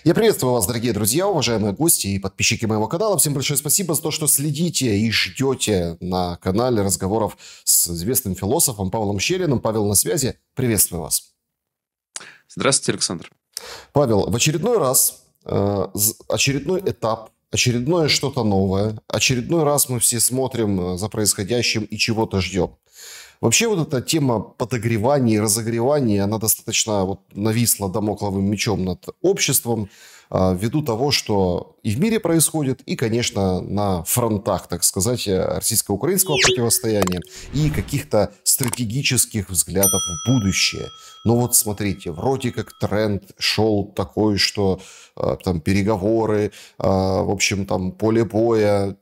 Я приветствую вас, дорогие друзья, уважаемые гости и подписчики моего канала. Всем большое спасибо за то, что следите и ждете на канале разговоров с известным философом Павлом Щериным. Павел на связи. Приветствую вас. Здравствуйте, Александр. Павел, в очередной раз, очередной этап, очередное что-то новое, очередной раз мы все смотрим за происходящим и чего-то ждем. Вообще вот эта тема подогревания и разогревания, она достаточно нависла дамокловым мечом над обществом, ввиду того, что и в мире происходит, и, конечно, на фронтах, так сказать, российско-украинского противостояния и каких-то стратегических взглядов в будущее. Но вот смотрите, вроде как тренд шел такой, что там переговоры, в общем, там поле боя,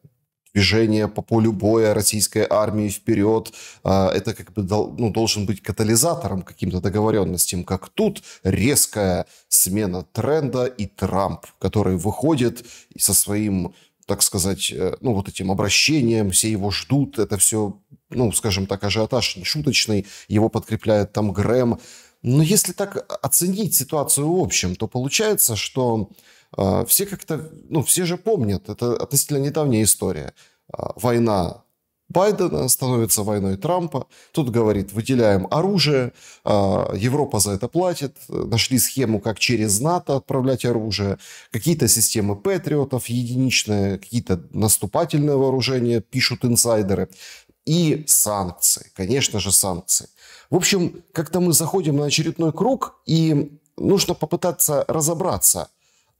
движение по полю боя российской армии вперед, это как бы должен быть катализатором каким-то договоренностям, как тут резкая смена тренда и Трамп, который выходит со своим, так сказать, вот этим обращением, все его ждут, это все, скажем так, ажиотаж шуточный, его подкрепляет там Грэм. Но если так оценить ситуацию в общем, то получается, что все как-то, все же помнят, это относительно недавняя история. Война Байдена становится войной Трампа. Тут, говорит, выделяем оружие, Европа за это платит, нашли схему, как через НАТО отправлять оружие, какие-то системы патриотов единичные, какие-то наступательные вооружения, пишут инсайдеры, и санкции, конечно же, санкции. В общем, как-то мы заходим на очередной круг, и нужно попытаться разобраться,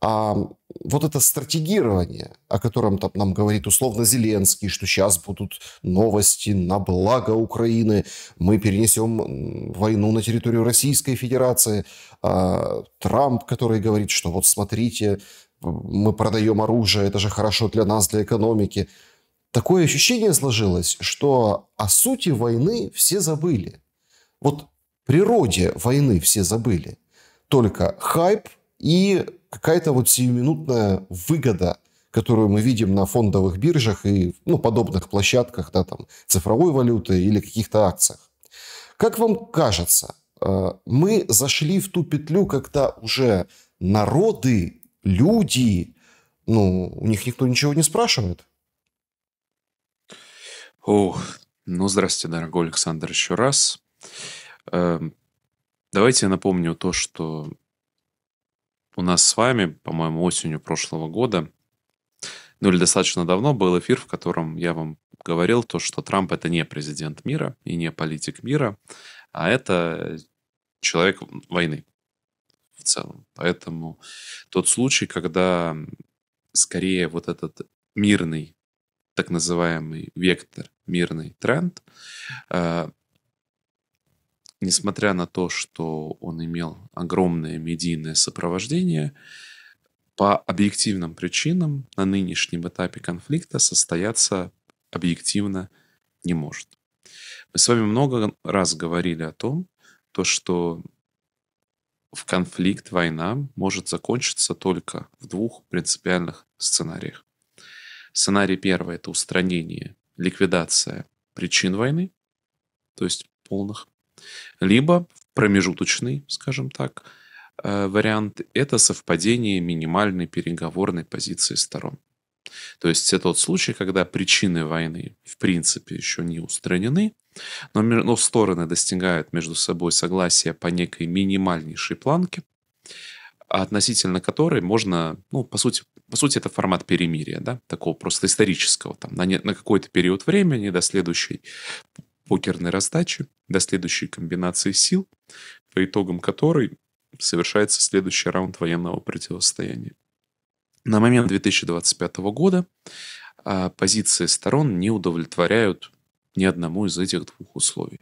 а вот это стратегирование, о котором там нам говорит условно Зеленский, что сейчас будут новости на благо Украины, мы перенесем войну на территорию Российской Федерации, Трамп, который говорит, что вот смотрите, мы продаем оружие, это же хорошо для нас, для экономики. Такое ощущение сложилось, что о сути войны все забыли. Вот природе войны все забыли. Только хайп и какая-то вот сиюминутная выгода, которую мы видим на фондовых биржах и подобных площадках, да, там, цифровой валюты или каких-то акциях. Как вам кажется, мы зашли в ту петлю, когда уже народы, люди, у них никто ничего не спрашивает? Здравствуйте, дорогой Александр, еще раз. Давайте я напомню то, что у нас с вами, по-моему, осенью прошлого года, или достаточно давно, был эфир, в котором я вам говорил то, что Трамп — это не президент мира и не политик мира, а это человек войны в целом. Поэтому тот случай, когда скорее вот этот мирный, так называемый вектор, мирный тренд, несмотря на то, что он имел огромное медийное сопровождение, по объективным причинам на нынешнем этапе конфликта состояться объективно не может. Мы с вами много раз говорили о том, что в конфликт, война может закончиться только в двух принципиальных сценариях. Сценарий первый – это устранение, ликвидация причин войны, то есть полных. Либо промежуточный, скажем так, вариант – это совпадение минимальной переговорной позиции сторон. То есть это тот случай, когда причины войны в принципе еще не устранены, но стороны достигают между собой согласия по некой минимальнейшей планке, относительно которой можно, по сути, это формат перемирия, да, такого просто исторического, там, на какой-то период времени до следующей покерной раздачи, до следующей комбинации сил, по итогам которой совершается следующий раунд военного противостояния. На момент 2025 года позиции сторон не удовлетворяют ни одному из этих двух условий.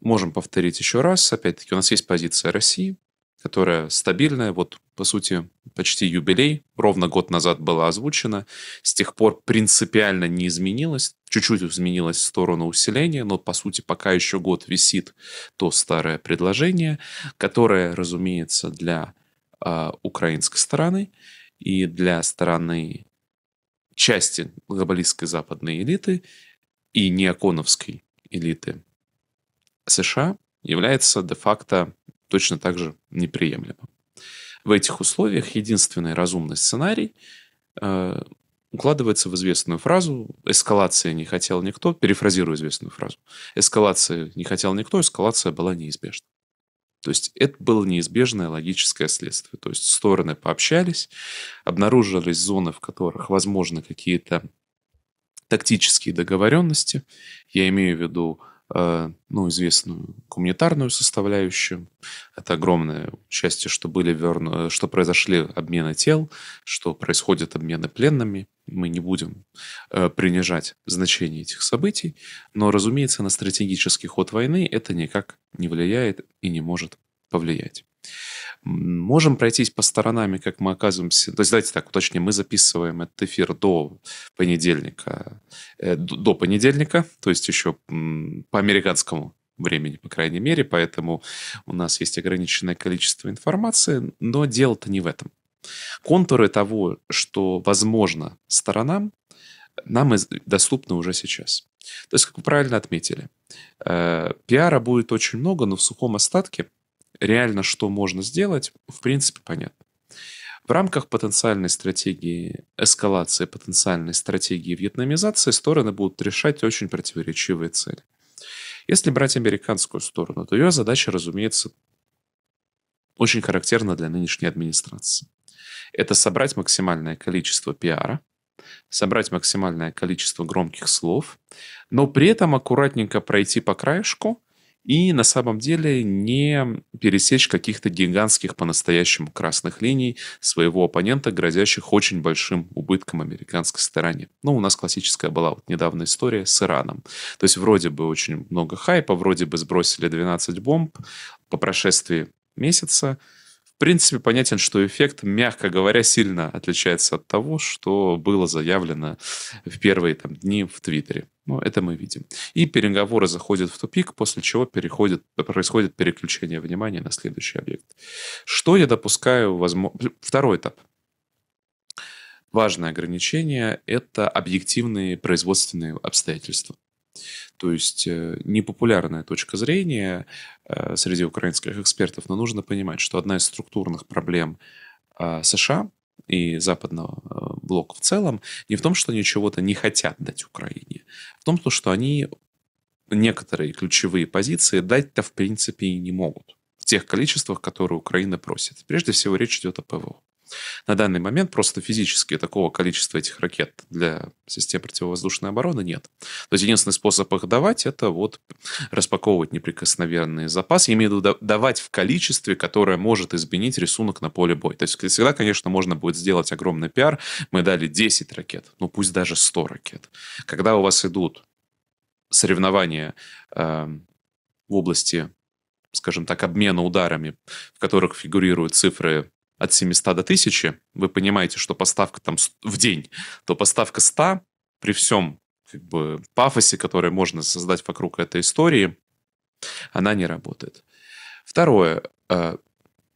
Можем повторить еще раз. Опять-таки, у нас есть позиция России, которая стабильная. Вот, по сути, почти юбилей. Ровно год назад была озвучена. С тех пор принципиально не изменилась. Чуть-чуть изменилась в сторону усиления, но, по сути, пока еще год висит то старое предложение, которое, разумеется, для украинской стороны и для стороны части глобалистской западной элиты и неоконовской элиты США является де-факто точно так же неприемлемым. в этих условиях единственный разумный сценарий укладывается в известную фразу «эскалации не хотел никто», перефразирую известную фразу, «эскалации не хотел никто, эскалация была неизбежна». То есть это было неизбежное логическое следствие. То есть стороны пообщались, обнаружились зоны, в которых возможны какие-то тактические договоренности. Я имею в виду известную гуманитарную составляющую. Это огромное счастье, что произошли обмены тел, что происходят обмены пленными. Мы не будем принижать значение этих событий, но, разумеется, на стратегический ход войны это никак не влияет и не может повлиять. Можем пройтись по сторонам, как мы оказываемся... То есть, давайте так уточним, мы записываем этот эфир до понедельника, то есть еще по американскому времени, по крайней мере, поэтому у нас есть ограниченное количество информации, но дело-то не в этом. Контуры того, что возможно сторонам, нам доступны уже сейчас. То есть, как вы правильно отметили, пиара будет очень много, но в сухом остатке реально, что можно сделать, в принципе, понятно. В рамках потенциальной стратегии эскалации, потенциальной стратегии вьетнамизации стороны будут решать очень противоречивые цели. Если брать американскую сторону, то ее задача, разумеется, очень характерна для нынешней администрации. Это собрать максимальное количество пиара, собрать максимальное количество громких слов, но при этом аккуратненько пройти по краешку и на самом деле не пересечь каких-то гигантских по-настоящему красных линий своего оппонента, грозящих очень большим убытком американской стороне. У нас классическая была недавно история с Ираном. То есть вроде бы очень много хайпа, вроде бы сбросили 12 бомб по прошествии месяца. В принципе, понятен, что эффект, мягко говоря, сильно отличается от того, что было заявлено в первые дни в Твиттере. Это мы видим. И переговоры заходят в тупик, после чего происходит переключение внимания на следующий объект. Что я допускаю возможно... Второй этап. Важное ограничение – это объективные производственные обстоятельства. То есть непопулярная точка зрения среди украинских экспертов, но нужно понимать, что одна из структурных проблем США и западного блока в целом не в том, что они чего-то не хотят дать Украине, а в том, что они некоторые ключевые позиции дать-то в принципе и не могут в тех количествах, которые Украина просит. Прежде всего речь идет о ПВО. На данный момент просто физически такого количества этих ракет для систем противовоздушной обороны нет. То есть единственный способ их давать – это распаковывать неприкосновенный запас. Я имею в виду давать в количестве, которое может изменить рисунок на поле боя. То есть всегда, конечно, можно будет сделать огромный пиар. Мы дали 10 ракет, пусть даже 100 ракет. Когда у вас идут соревнования в области, скажем так, обмена ударами, в которых фигурируют цифры от 700 до 1000, вы понимаете, что поставка в день, то поставка 100 при всем пафосе, который можно создать вокруг этой истории, она не работает. Второе.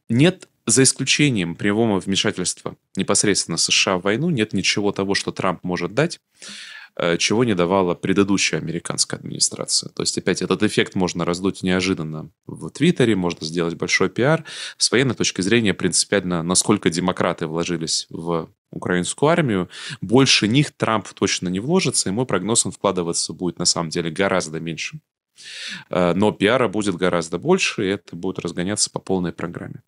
Нет, за исключением прямого вмешательства непосредственно США в войну, нет ничего того, что Трамп может дать, чего не давала предыдущая американская администрация. То есть, опять, этот эффект можно раздуть неожиданно в Твиттере, можно сделать большой пиар. С военной точки зрения, принципиально, насколько демократы вложились в украинскую армию, больше них Трамп точно не вложится, и мой прогноз, он вкладываться будет на самом деле гораздо меньше. Но пиара будет гораздо больше, и это будет разгоняться по полной программе.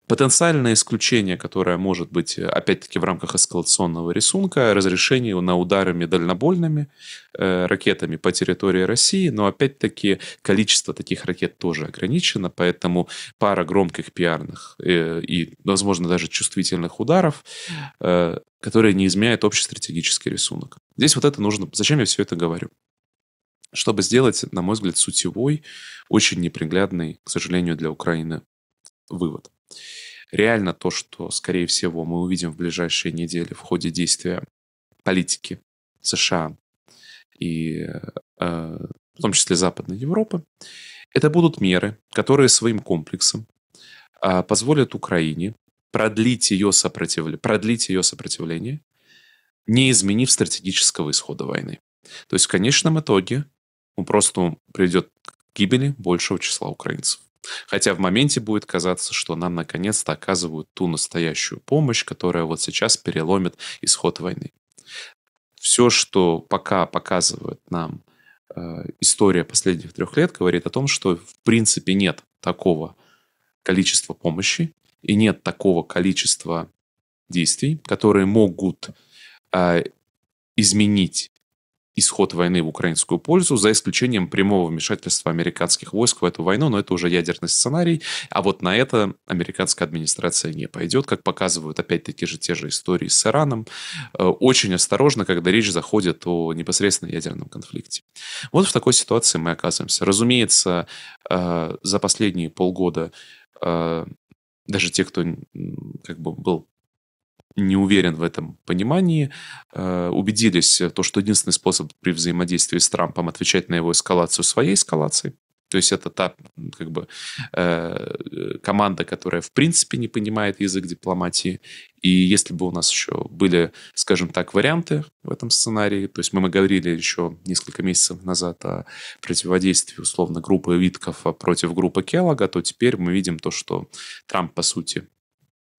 Потенциальное исключение, которое может быть, опять-таки, в рамках эскалационного рисунка, разрешение на ударами дальнобойными ракетами по территории России, но, опять-таки, количество таких ракет тоже ограничено, поэтому пара громких пиарных и, возможно, даже чувствительных ударов, которые не изменяют общий стратегический рисунок. Здесь это нужно... Зачем я все это говорю? Чтобы сделать, на мой взгляд, сутевой, очень неприглядный, к сожалению, для Украины вывод. Реально то, что, скорее всего, мы увидим в ближайшие недели в ходе действия политики США и в том числе Западной Европы, это будут меры, которые своим комплексом позволят Украине продлить ее сопротивление, не изменив стратегического исхода войны. То есть в конечном итоге он просто приведет к гибели большего числа украинцев. Хотя в моменте будет казаться, что нам наконец-то оказывают ту настоящую помощь, которая вот сейчас переломит исход войны. Все, что пока показывает нам история последних 3 лет, говорит о том, что в принципе нет такого количества помощи и нет такого количества действий, которые могут изменить исход войны в украинскую пользу, за исключением прямого вмешательства американских войск в эту войну, но это уже ядерный сценарий, а вот на это американская администрация не пойдет, как показывают опять-таки же те же истории с Ираном, очень осторожно, когда речь заходит о непосредственно ядерном конфликте. Вот в такой ситуации мы оказываемся. Разумеется, за последние полгода даже те, кто как бы был не уверен в этом понимании, убедились в том, что единственный способ при взаимодействии с Трампом отвечать на его эскалацию своей эскалацией. То есть это та как бы команда, которая в принципе не понимает язык дипломатии. И если бы у нас еще были, скажем так, варианты в этом сценарии, то есть мы говорили еще несколько месяцев назад о противодействии условно группы Виткофа против группы Келлога, то теперь мы видим то, что Трамп, по сути,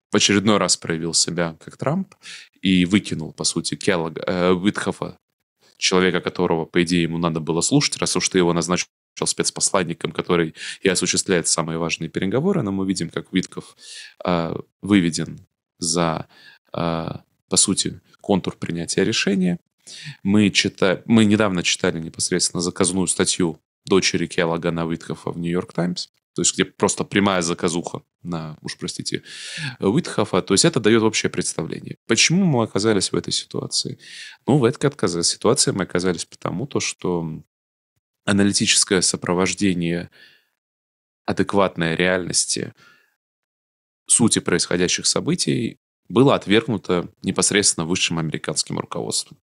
в очередной раз проявил себя как Трамп и выкинул, по сути, Виткофа, человека, которого, по идее, ему надо было слушать, раз уж ты его назначил спецпосланником, который и осуществляет самые важные переговоры, но мы видим, как Витков выведен за, по сути, контур принятия решения. Мы недавно читали непосредственно заказную статью дочери Келлога на Виткофа в «Нью-Йорк Таймс», то есть где просто прямая заказуха на, уж простите, Виткофа. То есть это дает общее представление. Почему мы оказались в этой ситуации? Ну, в этой ситуации мы оказались потому, что аналитическое сопровождение адекватной реальности сути происходящих событий было отвергнуто непосредственно высшим американским руководством.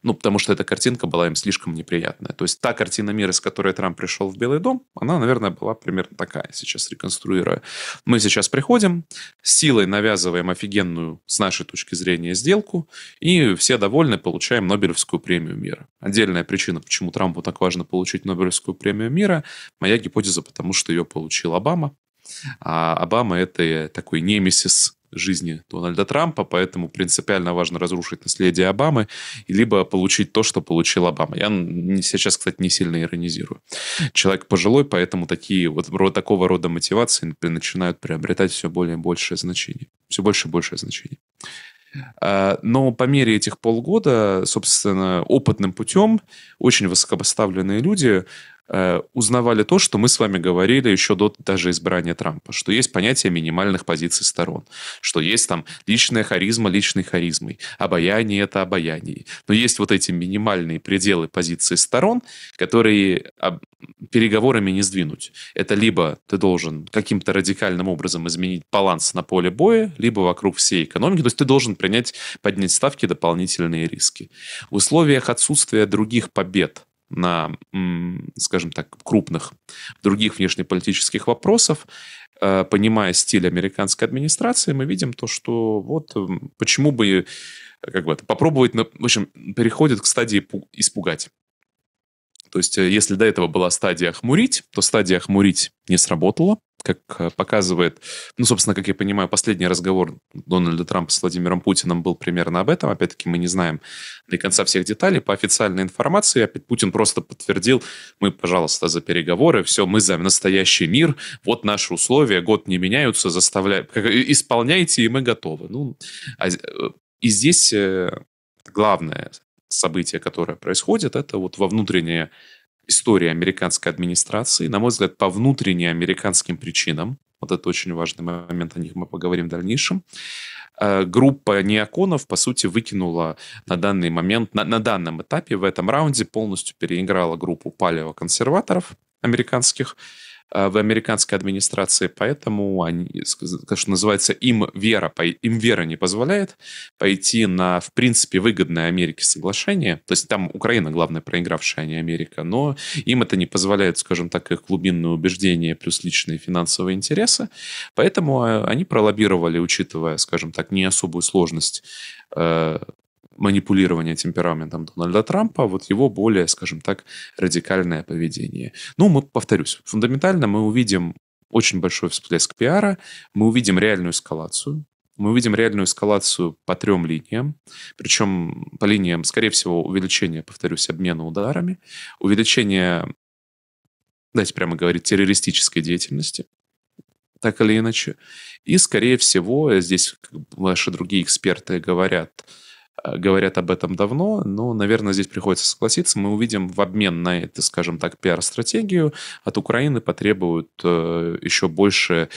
Ну, потому что эта картинка была им слишком неприятная. То есть та картина мира, с которой Трамп пришел в Белый дом, она, наверное, была примерно такая, сейчас реконструируя. Мы сейчас приходим, силой навязываем офигенную, с нашей точки зрения, сделку, и все довольны, получаем Нобелевскую премию мира. Отдельная причина, почему Трампу так важно получить Нобелевскую премию мира, моя гипотеза, потому что ее получил Обама. А Обама – это такой немесис жизни Дональда Трампа, поэтому принципиально важно разрушить наследие Обамы, либо получить то, что получил Обама. Я сейчас, кстати, не сильно иронизирую. Человек пожилой, поэтому такого рода мотивации начинают приобретать все более и большее значение. Все больше и большее значение. Но по мере этих полгода, собственно, опытным путем очень высокопоставленные люди узнавали то, что мы с вами говорили еще до даже избрания Трампа, что есть понятие минимальных позиций сторон, что есть там личная харизма личной харизмой, обаяние – это обаяние. Но есть вот эти минимальные пределы позиций сторон, которые переговорами не сдвинуть. Это либо ты должен каким-то радикальным образом изменить баланс на поле боя, либо вокруг всей экономики, то есть ты должен поднять ставки, дополнительные риски. В условиях отсутствия других побед на, скажем так, крупных других внешнеполитических вопросов, понимая стиль американской администрации, мы видим то, что вот почему бы попробовать, в общем, переходит к стадии испугать. То есть, если до этого была стадия охмурить, то стадия охмурить не сработала, как показывает, собственно, как я понимаю, последний разговор Дональда Трампа с Владимиром Путиным был примерно об этом. Опять-таки, мы не знаем до конца всех деталей. По официальной информации, опять Путин просто подтвердил: мы, пожалуйста, за переговоры, все, мы за настоящий мир, вот наши условия, год не меняются, исполняйте, и мы готовы. И здесь главное событие, которое происходит, это вот во внутренняя история американской администрации, на мой взгляд, по внутренним американским причинам. Вот это очень важный момент, о них мы поговорим в дальнейшем. Группа неоконов, по сути, выкинула на данный момент, на данном этапе, в этом раунде полностью переиграла группу палеоконсерваторов американских в американской администрации, поэтому они, что называется, им вера не позволяет пойти на, в принципе, выгодное Америке соглашение. То есть там Украина главная проигравшая, а не Америка, но им это не позволяет, скажем так, их глубинные убеждения плюс личные финансовые интересы. Поэтому они пролоббировали, учитывая, скажем так, не особую сложность манипулирования темпераментом Дональда Трампа, вот его более, скажем так, радикальное поведение. Повторюсь, фундаментально мы увидим очень большой всплеск пиара, мы увидим реальную эскалацию. Мы увидим реальную эскалацию по 3 линиям, причем по линиям, скорее всего, увеличение, повторюсь, обмена ударами, увеличение, давайте прямо говорить, террористической деятельности, так или иначе. И, скорее всего, здесь ваши другие эксперты говорят об этом давно, но, наверное, здесь приходится согласиться. Мы увидим в обмен на это, скажем так, пиар-стратегию, от Украины потребуют еще больше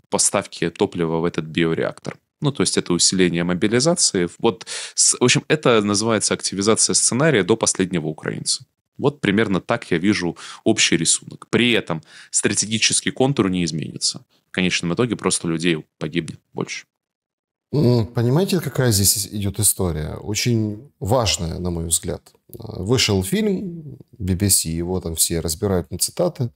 поставки топлива в этот биореактор. Ну, то есть это усиление мобилизации. Вот, в общем, это называется активизация сценария до последнего украинца. Вот примерно так я вижу общий рисунок. При этом стратегический контур не изменится. В конечном итоге просто людей погибнет больше. Понимаете, какая здесь идет история? Очень важная, на мой взгляд. Вышел фильм BBC, его там все разбирают на цитаты.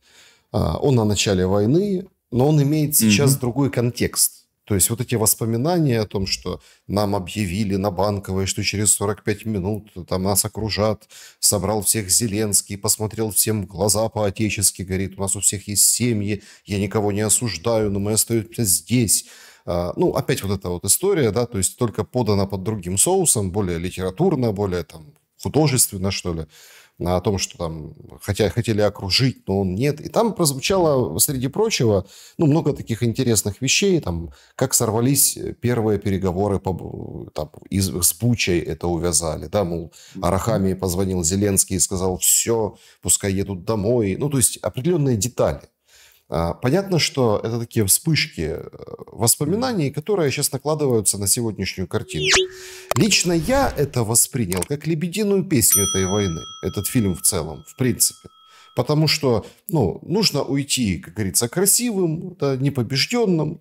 Он о начале войны, но он имеет сейчас другой контекст. То есть вот эти воспоминания о том, что нам объявили на Банковой, что через 45 минут там нас окружат, собрал всех Зеленский, посмотрел всем в глаза по-отечески, говорит, у нас у всех есть семьи, я никого не осуждаю, но мы остаемся здесь. Ну, опять вот эта вот история, да, то есть только подана под другим соусом, более литературно, более там художественно, что ли, о том, что там хотели окружить, но он нет. И там прозвучало, среди прочего, ну, много таких интересных вещей, там, как сорвались первые переговоры с Бучей это увязали, да, мол, Арахамии позвонил Зеленский и сказал, все, пускай едут домой. Ну, то есть определенные детали. Понятно, что это такие вспышки воспоминаний, которые сейчас накладываются на сегодняшнюю картину. Лично я это воспринял как лебединую песню этой войны, этот фильм в целом, в принципе. Потому что, ну, нужно уйти, как говорится, красивым, да, непобежденным,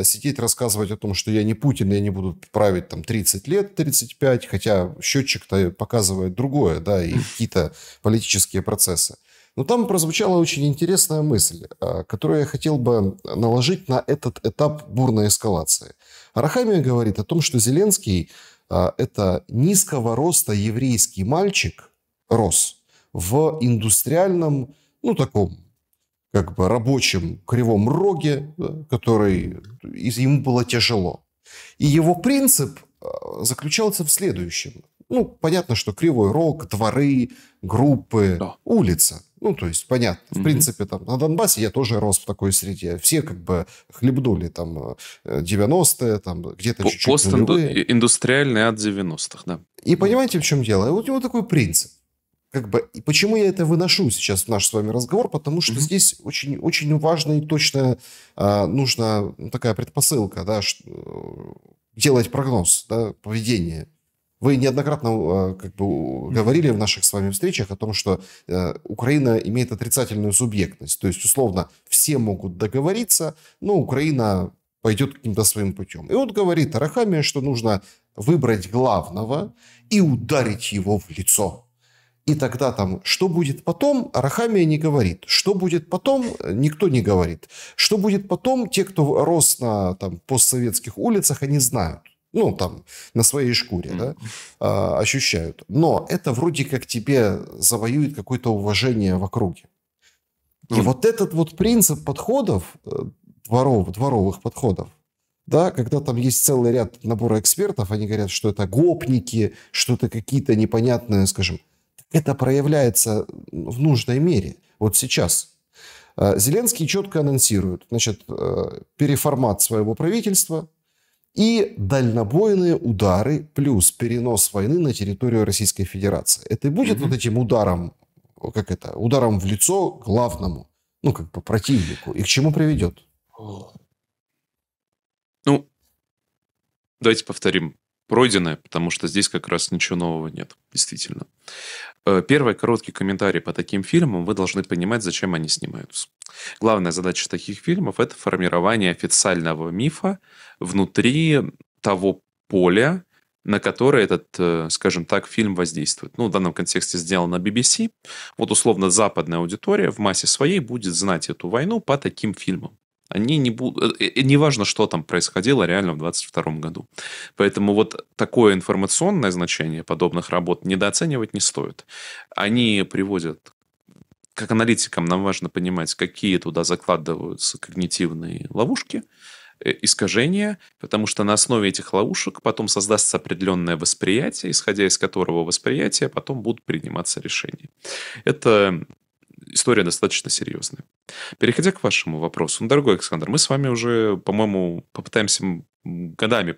сидеть рассказывать о том, что я не Путин, я не буду править там 30 лет, 35, хотя счетчик-то показывает другое, да, и какие-то политические процессы. Но там прозвучала очень интересная мысль, которую я хотел бы наложить на этот этап бурной эскалации. Арахамия говорит о том, что Зеленский – это низкого роста еврейский мальчик, рос в индустриальном, ну, таком, как бы рабочем кривом роге, который ему было тяжело. И его принцип заключался в следующем. Ну, понятно, что кривой рог, дворы, группы, улица. Ну, то есть, понятно. В принципе, там на Донбассе я тоже рос в такой среде. Все как бы хлебнули там 90-е, там где-то чуть-чуть нулевые. Постиндустриальный от 90-х, да. И понимаете, в чем дело? И вот у него такой принцип. Как бы, и почему я это выношу сейчас в наш с вами разговор? Потому что здесь очень, очень важно и точно нужна такая предпосылка, да, делать прогноз, да, поведения. Вы неоднократно как бы говорили в наших с вами встречах о том, что Украина имеет отрицательную субъектность. То есть, условно, все могут договориться, но Украина пойдет каким-то своим путем. И вот говорит Арахамия, что нужно выбрать главного и ударить его в лицо. И тогда там, что будет потом, Арахамия не говорит. Что будет потом, никто не говорит. Что будет потом, те, кто рос на там, постсоветских улицах, они знают. Ну, там, на своей шкуре, да, ощущают. Но это вроде как тебе завоюет какое-то уважение в округе. И вот этот вот принцип подходов, дворовых подходов, да, когда там есть целый ряд набора экспертов, они говорят, что это гопники, что это какие-то непонятные, скажем, это проявляется в нужной мере. Вот сейчас. Зеленский четко анонсирует, значит, переформат своего правительства, и дальнобойные удары плюс перенос войны на территорию Российской Федерации. Это и будет вот этим ударом, ударом в лицо главному, ну, как бы противнику. И к чему приведет? Ну, давайте повторим пройденное, потому что здесь как раз ничего нового нет, действительно. Первый короткий комментарий по таким фильмам. Вы должны понимать, зачем они снимаются. Главная задача таких фильмов – это формирование официального мифа внутри того поля, на которое этот, скажем так, фильм воздействует. Ну, в данном контексте сделано на BBC. Вот, условно, западная аудитория в массе своей будет знать эту войну по таким фильмам. Они не будут... Неважно, что там происходило реально в 2022 году. Поэтому вот такое информационное значение подобных работ недооценивать не стоит. Они приводят как аналитикам нам важно понимать, какие туда закладываются когнитивные ловушки, искажения, потому что на основе этих ловушек потом создастся определенное восприятие, исходя из которого восприятия потом будут приниматься решения. Это история достаточно серьезная. Переходя к вашему вопросу, дорогой Александр, мы с вами уже, по-моему, попытаемся годами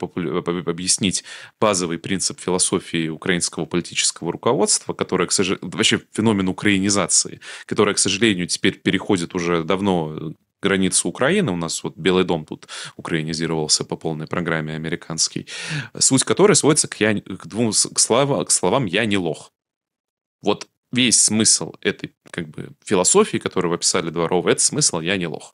объяснить базовый принцип философии украинского политического руководства, которое, вообще феномен украинизации, которое, к сожалению, теперь переходит уже давно границу Украины. У нас вот Белый дом тут украинизировался по полной программе американский. Суть которой сводится к словам «я не лох». Вот весь смысл этой философии, которую вы описали Дворова, это смысл «я не лох».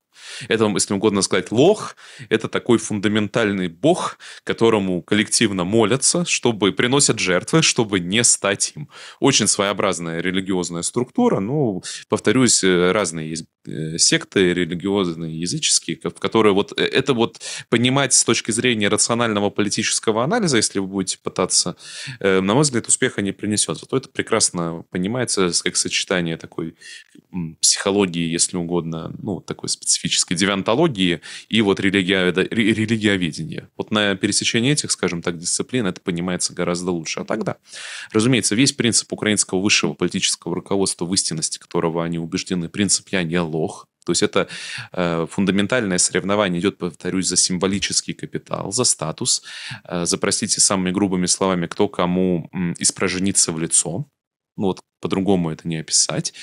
Это, если угодно сказать, лох – это такой фундаментальный бог, которому коллективно молятся, чтобы приносят жертвы, чтобы не стать им. Очень своеобразная религиозная структура. Ну, повторюсь, разные есть секты религиозные, языческие, которые это понимать с точки зрения рационального политического анализа, если вы будете пытаться, на мой взгляд, успеха не принесет. Зато это прекрасно понимается как сочетание такой психологии, если угодно, ну, такой специфической девиантологии и вот религиоведения. Вот на пересечении этих, скажем так, дисциплин это понимается гораздо лучше. А тогда, разумеется, весь принцип украинского высшего политического руководства, в истинности которого они убеждены, принцип «я не лох», то есть это фундаментальное соревнование идет, повторюсь, за символический капитал, за статус, за, простите, самыми грубыми словами, кто кому испражнится в лицо. Ну вот по-другому это не описать.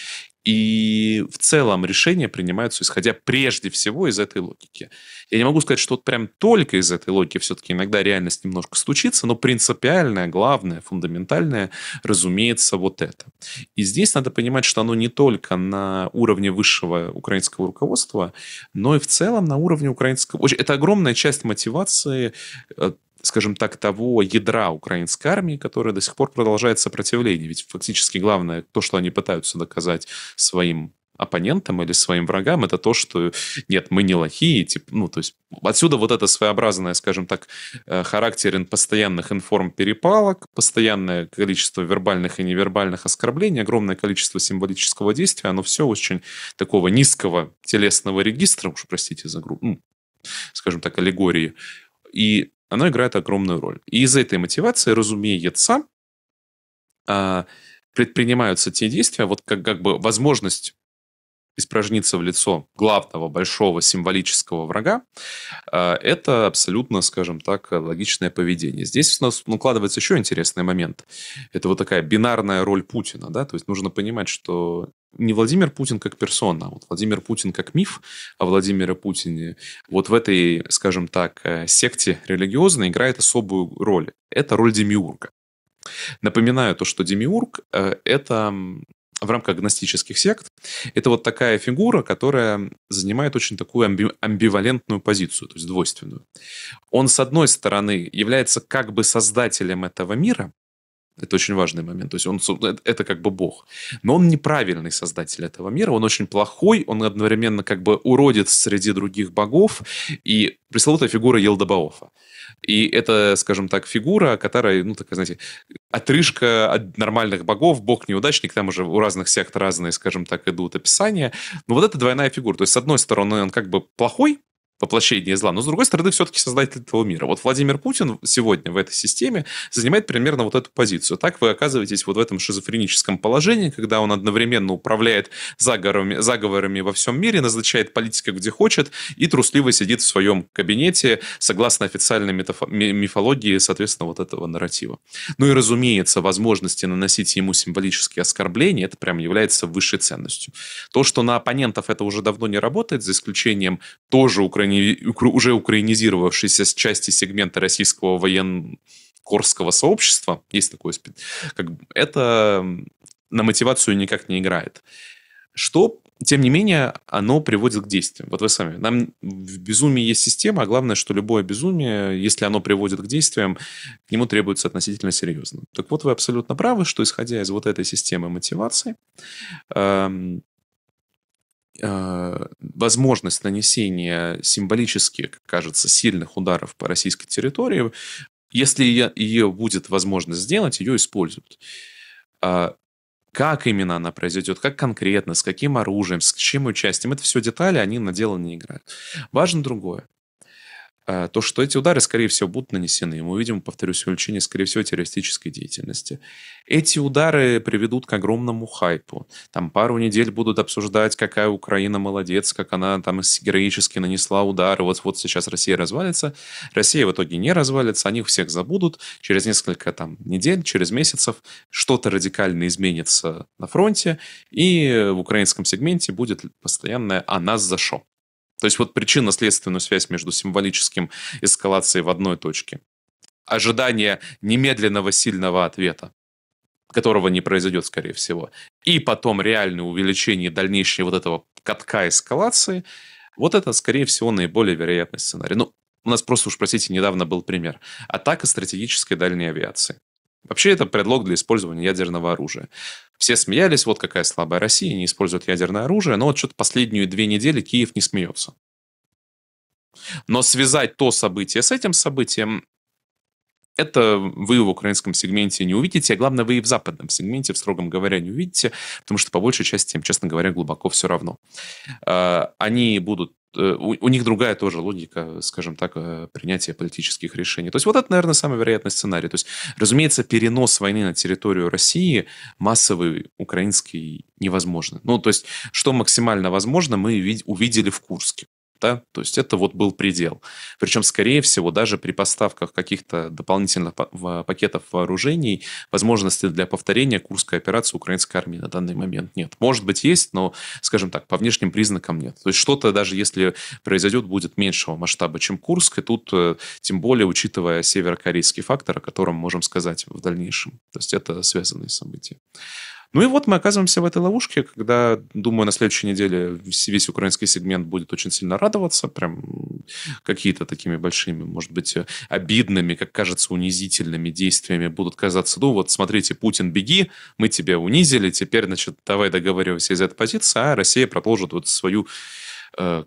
И в целом решения принимаются, исходя прежде всего из этой логики. Я не могу сказать, что вот прям только из этой логики, все-таки иногда реальность немножко стучится, но принципиальное, главное, фундаментальное, разумеется, вот это. И здесь надо понимать, что оно не только на уровне высшего украинского руководства, но и в целом на уровне украинского... Это огромная часть мотивации, скажем так, того ядра украинской армии, которая до сих пор продолжает сопротивление. Ведь фактически главное, то, что они пытаются доказать своим оппонентам или своим врагам, это то, что нет, мы не лохи. То есть отсюда вот это своеобразное, скажем так, характер постоянных информперепалок, постоянное количество вербальных и невербальных оскорблений, огромное количество символического действия, оно все очень такого низкого телесного регистра, уж простите за скажем так, аллегории. И оно играет огромную роль. И из этой мотивации, разумеется, предпринимаются те действия, вот как бы возможность испражниться в лицо главного, большого, символического врага, это абсолютно, скажем так, логичное поведение. Здесь у нас накладывается еще интересный момент. Это вот такая бинарная роль Путина, да, то есть нужно понимать, что не Владимир Путин как персона, а вот Владимир Путин как миф о Владимире Путине вот в этой, скажем так, секте религиозной играет особую роль. Это роль демиурга. Напоминаю то, что демиург – это в рамках гностических сект, это вот такая фигура, которая занимает очень такую амбивалентную позицию, то есть двойственную. Он, с одной стороны, является как бы создателем этого мира. Это очень важный момент. То есть это как бы бог. Но он неправильный создатель этого мира. Он очень плохой. Он одновременно как бы уродец среди других богов. И пресловутая фигура Елдобаофа. И это, скажем так, фигура, которая, такая, знаете, отрыжка от нормальных богов, бог-неудачник. Там уже у разных сект разные, скажем так, идут описания. Но вот это двойная фигура. То есть, с одной стороны, он как бы плохой, воплощение зла, но, с другой стороны, все-таки создатель этого мира. Вот Владимир Путин сегодня в этой системе занимает примерно вот эту позицию. Так вы оказываетесь вот в этом шизофреническом положении, когда он одновременно управляет заговорами во всем мире, назначает политиков где хочет и трусливо сидит в своем кабинете, согласно официальной мифологии, соответственно, вот этого нарратива. Ну и, разумеется, возможности наносить ему символические оскорбления, это прям является высшей ценностью. То, что на оппонентов это уже давно не работает, за исключением тоже уже украинизировавшейся части сегмента российского военно-корского сообщества, есть такое, это на мотивацию никак не играет. Что, тем не менее, оно приводит к действиям. Вот вы сами. Нам в безумии есть система, а главное, что любое безумие, если оно приводит к действиям, к нему требуется относительно серьезно. Так вот, вы абсолютно правы, что, исходя из вот этой системы мотивации, возможность нанесения символически, как кажется, сильных ударов по российской территории, если ее будет возможность сделать, ее используют. как именно она произойдет, как конкретно, с каким оружием, с чьим участием. Это все детали, они на дело не играют. Важно другое. То, что эти удары, скорее всего, будут нанесены. Мы увидим, повторюсь, увеличение, скорее всего, террористической деятельности. Эти удары приведут к огромному хайпу. Там пару недель будут обсуждать, какая Украина молодец, как она там героически нанесла удары. Вот сейчас Россия развалится. Россия в итоге не развалится, они всех забудут. Через несколько там недель, через месяцев что-то радикально изменится на фронте, и в украинском сегменте будет постоянное «а нас за шо?». То есть вот причинно-следственную связь между символическим эскалацией в одной точке, ожидание немедленного сильного ответа, которого не произойдет, скорее всего, и потом реальное увеличение дальнейшего вот этого катка эскалации, вот это, скорее всего, наиболее вероятный сценарий. Ну, у нас просто, уж простите, недавно был пример. Атака стратегической дальней авиации. Вообще это предлог для использования ядерного оружия. Все смеялись, вот какая слабая Россия, не использует ядерное оружие, но вот что-то последние 2 недели Киев не смеется. Но связать то событие с этим событием, это вы в украинском сегменте не увидите, а главное, вы и в западном сегменте, в строгом говоря, не увидите, потому что по большей части им, честно говоря, глубоко все равно. Они будут у них другая тоже логика, скажем так, принятия политических решений. То есть вот это, наверное, самый вероятный сценарий. То есть, разумеется, перенос войны на территорию России массовый, украинский, невозможно. Ну, то есть, что максимально возможно, мы увидели в Курске. Да? То есть это вот был предел. Причем, скорее всего, даже при поставках каких-то дополнительных пакетов вооружений возможности для повторения Курской операции украинской армии на данный момент нет. Может быть, есть, но, скажем так, по внешним признакам нет. То есть что-то, даже если произойдет, будет меньшего масштаба, чем Курск. И тут, тем более, учитывая северокорейский фактор, о котором можем сказать в дальнейшем. То есть это связанные события. Ну и вот мы оказываемся в этой ловушке, когда, думаю, на следующей неделе весь украинский сегмент будет очень сильно радоваться, прям какие-то такими большими, может быть, обидными, как кажется, унизительными действиями будут казаться, ну вот смотрите, Путин, беги, мы тебя унизили, теперь, значит, давай договаривайся из этой позиции, а Россия продолжит вот свою,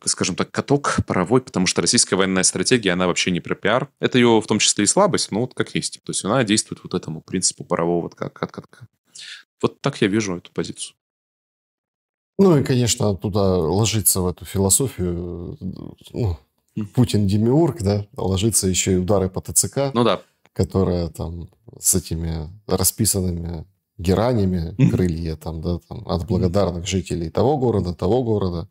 скажем так, каток паровой, потому что российская военная стратегия, она вообще не про пиар. Это ее в том числе и слабость, но вот как есть. То есть она действует вот этому принципу парового катка. Вот так я вижу эту позицию. Ну и, конечно, туда ложится в эту философию, Путин демиург, да, ложится еще и удары по ТЦК, ну да, которая там с этими расписанными геранями крылья там, да, там, от благодарных жителей того города.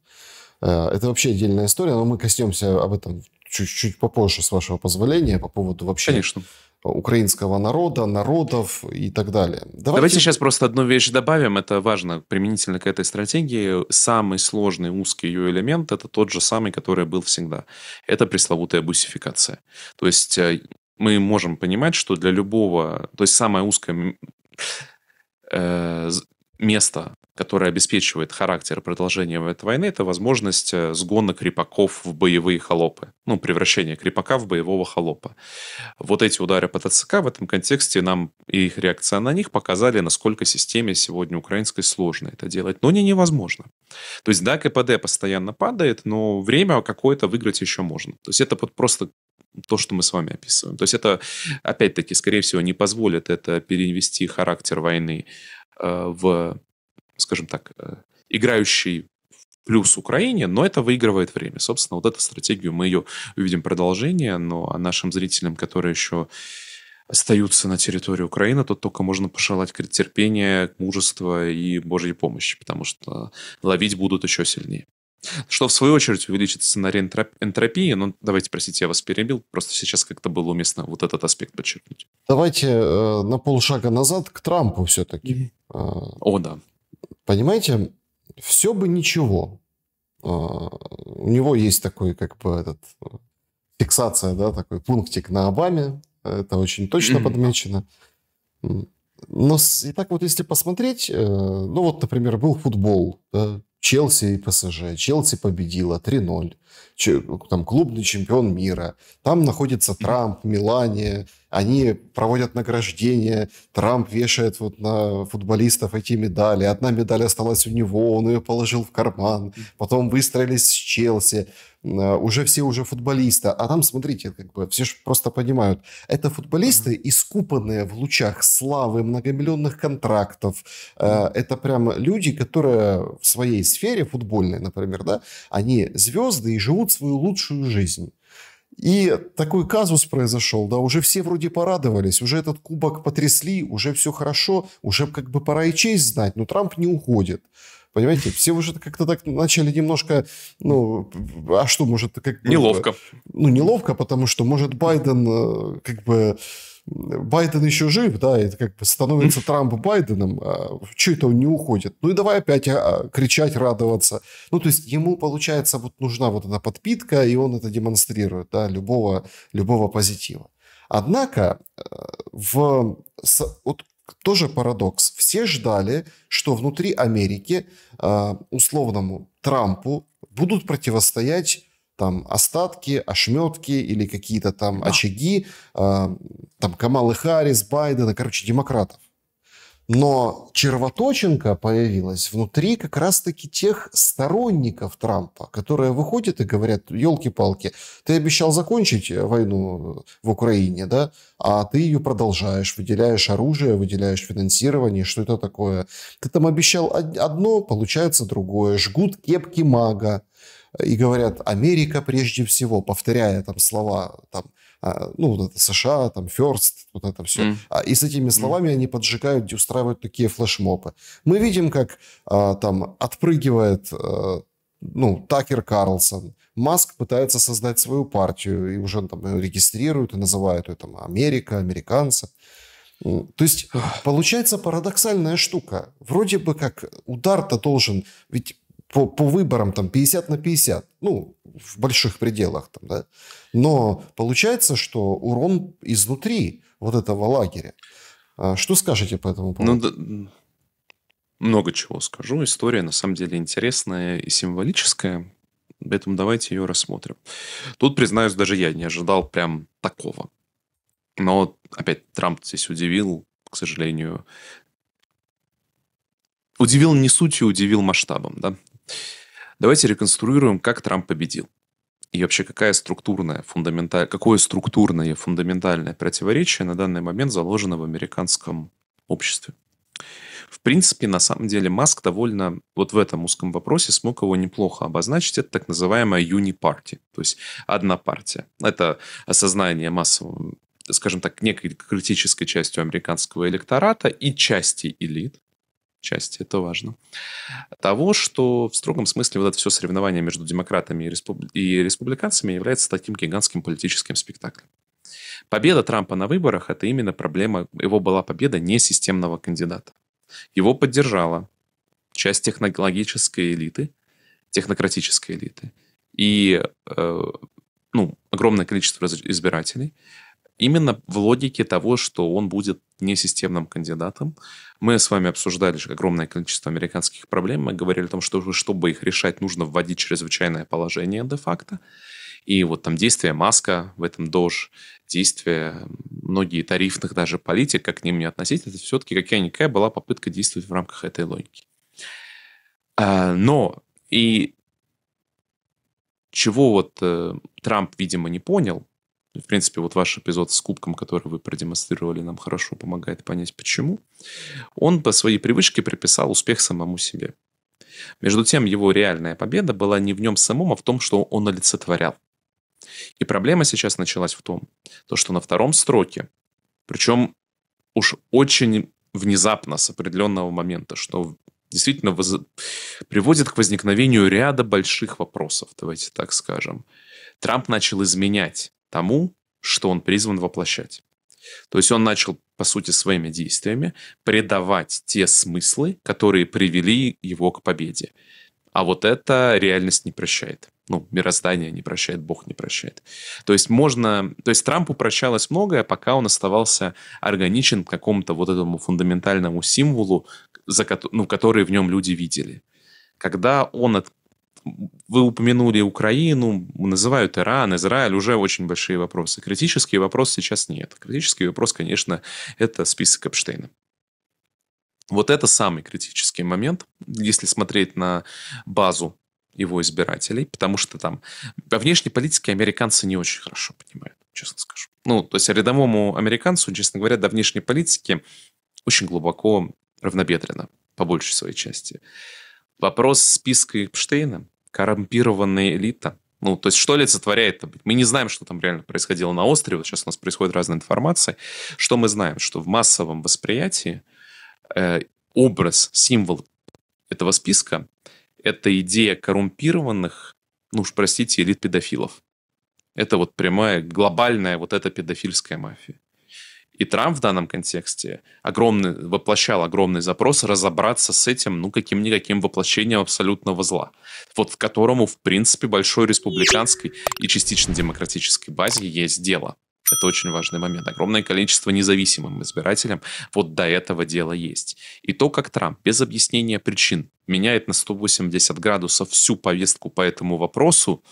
Это вообще отдельная история, но мы коснемся об этом чуть-чуть попозже, с вашего позволения, по поводу вообще... Конечно. Украинского народа, народов и так далее. Давайте сейчас просто одну вещь добавим, это важно, применительно к этой стратегии. Самый сложный узкий ее элемент – это тот же самый, который был всегда. Это пресловутая бусификация. То есть мы можем понимать, что для любого, то есть самое узкое место, которое обеспечивает характер продолжения этой войны, это возможность сгона крепаков в боевые холопы. Ну, превращение крепака в боевого холопа. Вот эти удары по ТЦК в этом контексте нам и их реакция на них показали, насколько системе сегодня украинской сложно это делать. Но не невозможно. То есть, да, КПД постоянно падает, но время какое-то выиграть еще можно. То есть, это просто то, что мы с вами описываем. То есть, это, опять-таки, скорее всего, не позволит это перевести характер войны в, скажем так, играющий в плюс Украине, но это выигрывает время. Собственно, вот эту стратегию мы ее увидим продолжение, но нашим зрителям, которые еще остаются на территории Украины, тут только можно пожелать терпения, мужества и Божьей помощи, потому что ловить будут еще сильнее. Что, в свою очередь, увеличит сценарий энтропии. Ну, давайте, простите, я вас перебил. Просто сейчас как-то было уместно вот этот аспект подчеркнуть. Давайте на полшага назад к Трампу все-таки. О, да. Понимаете, все бы ничего. У него есть такой, как бы, фиксация, да, такой пунктик на Обаме. Это очень точно подмечено. Но и так вот, если посмотреть, ну вот, например, был футбол, да, Челси и ПСЖ. Челси победила 3-0. Там клубный чемпион мира. Там находится Трамп, Мелания. они проводят награждения, Трамп вешает вот на футболистов эти медали, одна медаль осталась у него, он ее положил в карман, потом выстроились с Челси, уже все уже футболисты, а там, смотрите, как бы все же просто понимают, это футболисты, искупанные в лучах славы, многомиллионных контрактов, это прям люди, которые в своей сфере футбольной, например, да, они звезды и живут свою лучшую жизнь. И такой казус произошел, да, уже все вроде порадовались, уже этот кубок потрясли, уже все хорошо, уже как бы пора и честь знать, но Трамп не уходит. Понимаете, все уже как-то так начали немножко, ну, а что, может, как бы... Неловко. Ну, неловко, потому что, может, Байден, как бы, Байден еще жив, да, и как бы становится Трамп Байденом, а что это он не уходит? Ну, и давай опять кричать, радоваться. Ну, то есть, ему, получается, вот нужна вот эта подпитка, и он это демонстрирует, да, любого позитива. Однако, вот тоже парадокс. Все ждали, что внутри Америки условному Трампу будут противостоять там остатки, ошметки или какие-то там очаги там Камалы Харрис, Байдена, короче, демократов. Но червоточинка появилась внутри как раз-таки тех сторонников Трампа, которые выходят и говорят: елки-палки, ты обещал закончить войну в Украине, да, а ты ее продолжаешь, выделяешь оружие, выделяешь финансирование, что это такое? Ты там обещал одно, получается другое. Жгут кепки мага и говорят: Америка прежде всего, повторяя там слова там, ну, вот это США, там, First, вот это все. И с этими словами они поджигают, устраивают такие флешмобы. Мы видим, как там отпрыгивает, ну, Такер Карлсон. Маск пытается создать свою партию, и уже там регистрируют, и называют ее там Америка, американцы. То есть, получается парадоксальная штука. Вроде бы как удар-то должен... Ведь по выборам там 50 на 50, ну, в больших пределах там, да. Но получается, что урон изнутри вот этого лагеря. Что скажете по этому поводу? Ну, много чего скажу. История на самом деле интересная и символическая, поэтому давайте ее рассмотрим. Тут, признаюсь, даже я не ожидал прям такого. Но опять Трамп здесь удивил, к сожалению. Удивил не сутью, удивил масштабом, да. Давайте реконструируем, как Трамп победил. И вообще, какое структурное фундаментальное противоречие на данный момент заложено в американском обществе. В принципе, на самом деле, Маск довольно вот в этом узком вопросе смог его неплохо обозначить. Это так называемая юнипарти, то есть одна партия. Это осознание массового, скажем так, некой критической частью американского электората и части элит. Части, это важно. Того, что в строгом смысле вот это все соревнование между демократами и республиканцами является таким гигантским политическим спектаклем. Победа Трампа на выборах – это именно проблема, его была победа несистемного кандидата. Его поддержала часть технократической элиты и огромное количество избирателей, именно в логике того, что он будет несистемным кандидатом. Мы с вами обсуждали огромное количество американских проблем. Мы говорили о том, что чтобы их решать, нужно вводить чрезвычайное положение де-факто. И вот там действия Маска в этом Дож, действия многие тарифных даже политик, как к ним не относить, это все-таки какая-никакая была попытка действовать в рамках этой логики. Но и чего вот Трамп, видимо, не понял, в принципе, вот ваш эпизод с кубком, который вы продемонстрировали, нам хорошо помогает понять, почему. Он по своей привычке приписал успех самому себе. Между тем, его реальная победа была не в нем самом, а в том, что он олицетворял. И проблема сейчас началась в том, что на втором строке, причем уж очень внезапно, с определенного момента, что действительно приводит к возникновению ряда больших вопросов, давайте так скажем. Трамп начал изменять тому, что он призван воплощать. То есть он начал, по сути, своими действиями предавать те смыслы, которые привели его к победе. А вот это реальность не прощает. Мироздание не прощает, Бог не прощает. То есть Трампу прощалось многое, пока он оставался органичен к какому-то вот этому фундаментальному символу, который в нем люди видели. Когда он вы упомянули Украину, называют Иран, Израиль, уже очень большие вопросы. Критический вопрос сейчас нет. Критический вопрос, конечно, это список Эпштейна. Вот это самый критический момент, если смотреть на базу его избирателей, потому что там во внешней политике американцы не очень хорошо понимают, честно скажу. Ну, то есть рядовому американцу, честно говоря, до внешней политики очень глубоко равнобедренно, по большей своей части. Вопрос списка Эпштейна, коррумпированная элита, ну, то есть что олицетворяет это? Мы не знаем, что там реально происходило на острове, вот сейчас у нас происходит разная информация. Что мы знаем? Что в массовом восприятии образ, символ этого списка – это идея коррумпированных, ну уж простите, элит педофилов. Это вот прямая, глобальная вот эта педофильская мафия. И Трамп в данном контексте воплощал огромный запрос разобраться с этим, ну, каким-никаким воплощением абсолютного зла, вот к которому, в принципе, большой республиканской и частично демократической базе есть дело. Это очень важный момент. Огромное количество независимым избирателям вот до этого дела есть. И то, как Трамп без объяснения причин меняет на 180 градусов всю повестку по этому вопросу,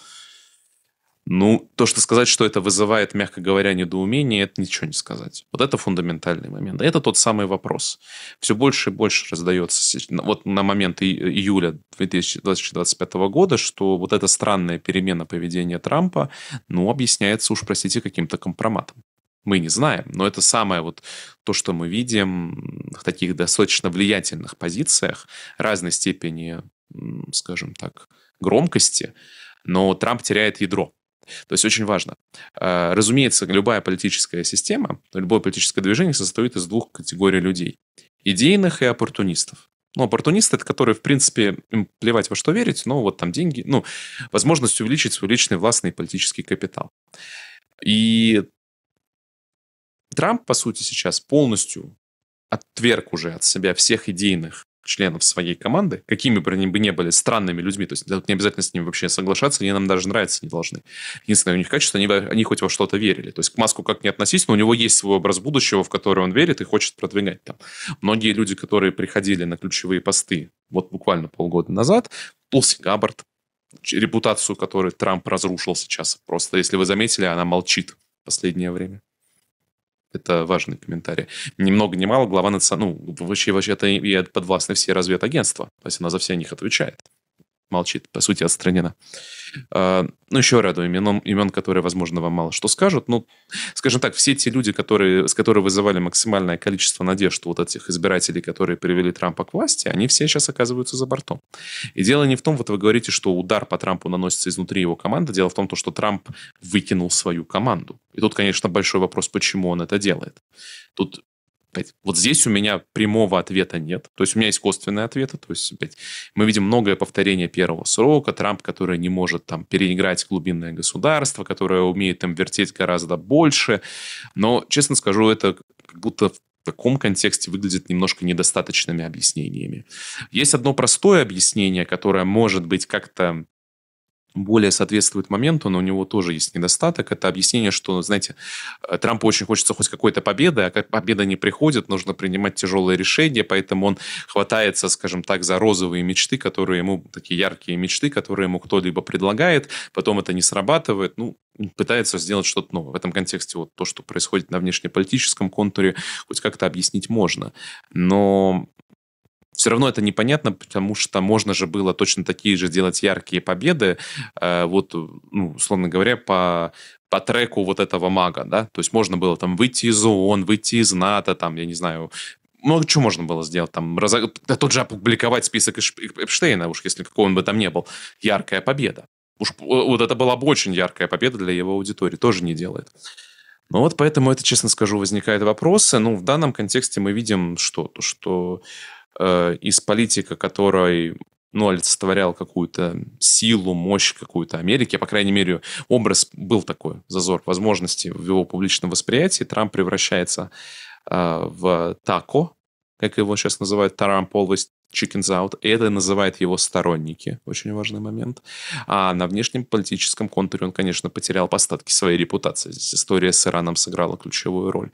ну, то, что сказать, что это вызывает, мягко говоря, недоумение, это ничего не сказать. Вот это фундаментальный момент. Это тот самый вопрос. Все больше и больше раздается вот на момент июля 2025 года, что вот эта странная перемена поведения Трампа, ну, объясняется, уж простите, каким-то компроматом. Мы не знаем, но это самое вот то, что мы видим в таких достаточно влиятельных позициях разной степени, скажем так, громкости, но Трамп теряет ядро. То есть очень важно. Разумеется, любая политическая система, любое политическое движение состоит из двух категорий людей. Идейных и оппортунистов. Ну, оппортунисты – это которые, в принципе, им плевать во что верить, но вот там деньги, ну, возможность увеличить свой личный властный политический капитал. И Трамп, по сути, сейчас полностью отверг уже от себя всех идейных членов своей команды, какими бы они бы не были странными людьми, то есть не обязательно с ними вообще соглашаться, они нам даже нравиться не должны. Единственное у них качество, они хоть во что-то верили. То есть к Маску как ни относись, но у него есть свой образ будущего, в который он верит и хочет продвигать там. Многие люди, которые приходили на ключевые посты вот буквально полгода назад, Тулси Габбард, репутацию которой Трамп разрушил сейчас. Просто, если вы заметили, она молчит в последнее время. Это важный комментарий. Ни много ни мало глава вообще это и подвластны все разведагентства. То есть она за все них отвечает. Молчит, по сути, отстранена. Ну, еще ряду имен, которые, возможно, вам мало что скажут. Ну, скажем так, все те люди, которые вызывали максимальное количество надежд вот этих избирателей, которые привели Трампа к власти, они все сейчас оказываются за бортом. И дело не в том, вот вы говорите, что удар по Трампу наносится изнутри его команды. Дело в том, что Трамп выкинул свою команду. И тут, конечно, большой вопрос, почему он это делает. Тут вот здесь у меня прямого ответа нет. То есть у меня есть косвенные ответы. То есть опять, мы видим многое повторение первого срока. Трамп, который не может там переиграть глубинное государство, которое умеет там вертеть гораздо больше. Но, честно скажу, это как будто в таком контексте выглядит немножко недостаточными объяснениями. Есть одно простое объяснение, которое может быть как-то более соответствует моменту, но у него тоже есть недостаток. Это объяснение, что, знаете, Трампу очень хочется хоть какой-то победы, а как победа не приходит, нужно принимать тяжелые решения, поэтому он хватается, скажем так, за розовые мечты, которые ему, такие яркие мечты, которые ему кто-либо предлагает, потом это не срабатывает, ну, пытается сделать что-то новое. В этом контексте вот то, что происходит на внешнеполитическом контуре, хоть как-то объяснить можно. Но все равно это непонятно, потому что можно же было точно такие же делать яркие победы, вот, ну, условно говоря, по треку вот этого мага, да, то есть можно было там выйти из ООН, выйти из НАТО, там, я не знаю, много чего можно было сделать, там, тот же опубликовать список Эпштейна, уж если какой он бы там не был, яркая победа. Уж вот это была бы очень яркая победа для его аудитории, тоже не делает. Ну вот поэтому это, честно скажу, возникают вопросы. Ну, в данном контексте мы видим что из политика, который, ну, олицетворял какую-то силу, мощь какую-то Америки, по крайней мере, образ был такой, зазор возможностей в его публичном восприятии, Трамп превращается в тако, как его сейчас называют, Трамп always chickens out, и это называют его сторонники, очень важный момент. А на внешнем политическом контуре он, конечно, потерял остатки своей репутации. Здесь история с Ираном сыграла ключевую роль.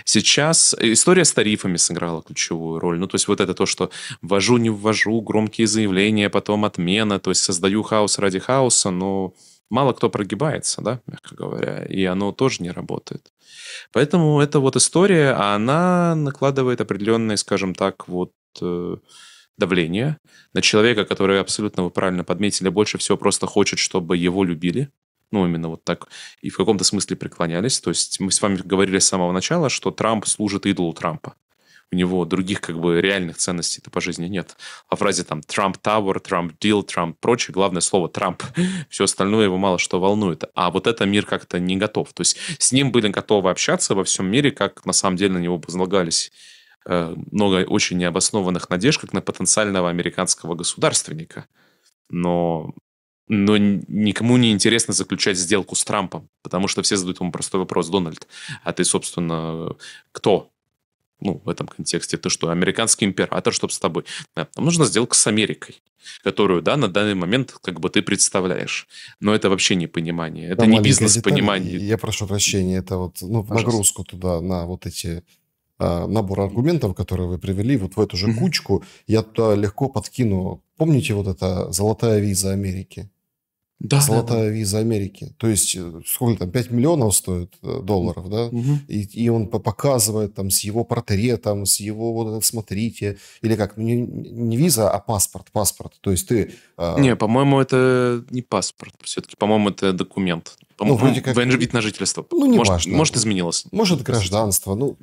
Сейчас история с тарифами сыграла ключевую роль. Ну, то есть вот это то, что ввожу, не ввожу, громкие заявления, потом отмена, то есть создаю хаос ради хаоса, но мало кто прогибается, да, мягко говоря, и оно тоже не работает. Поэтому эта вот история, она накладывает определенное, скажем так, вот давление на человека, который, абсолютно вы правильно подметили, больше всего просто хочет, чтобы его любили. Ну, именно вот так. И в каком-то смысле преклонялись. То есть мы с вами говорили с самого начала, что Трамп служит идолу Трампа. У него других как бы реальных ценностей-то по жизни нет. О фразе там «Трамп Тауэр», «Трамп Дил», «Трамп» прочее, главное слово «Трамп». Все остальное его мало что волнует. А вот это мир как-то не готов. То есть с ним были готовы общаться во всем мире, как на самом деле на него возлагались много очень необоснованных надежд, как на потенциального американского государственника. Но никому не интересно заключать сделку с Трампом, потому что все задают ему простой вопрос: Дональд, а ты, собственно, кто? Ну, в этом контексте ты что, американский император, чтобы с тобой? Да, нам нужна сделка с Америкой, которую, да, на данный момент как бы ты представляешь. Но это вообще не понимание. Это не бизнес-понимание. Я прошу прощения, это вот нагрузку туда на вот эти набор аргументов, которые вы привели, вот в эту же кучку, я туда легко подкину. Помните вот эта золотая виза Америки? Да, Золотая виза Америки. То есть, сколько там, 5 миллионов стоит долларов, да? И он показывает там с его портретом, с его вот этот, смотрите, или как, не виза, а паспорт. То есть ты... Не, по-моему, это не паспорт. Все-таки, по-моему, это документ. Ну, вроде как... Вид на жительство. Ну, не важно. Может, изменилось. Может, гражданство. Ну,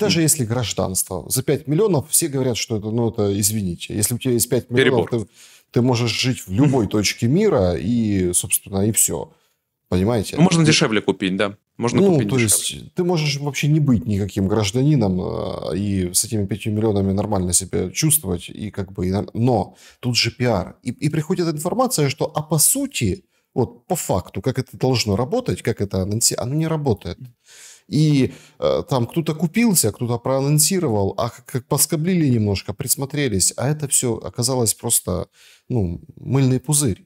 даже если гражданство. За 5 миллионов все говорят, что это, ну, это, извините, если у тебя есть 5 миллионов, ты можешь жить в любой точке мира, и, собственно, и все. Понимаете? Ну, можно дешевле купить, да. Можно купить то дешевле. есть ты можешь вообще не быть никаким гражданином и с этими 5 миллионами нормально себя чувствовать, и как бы, но тут же пиар. И приходит информация, что, а по сути, вот по факту, как это должно работать, как это оно не работает. И там кто-то купился, кто-то проанонсировал, а как поскоблили немножко, присмотрелись, а это все оказалось просто, мыльный пузырь.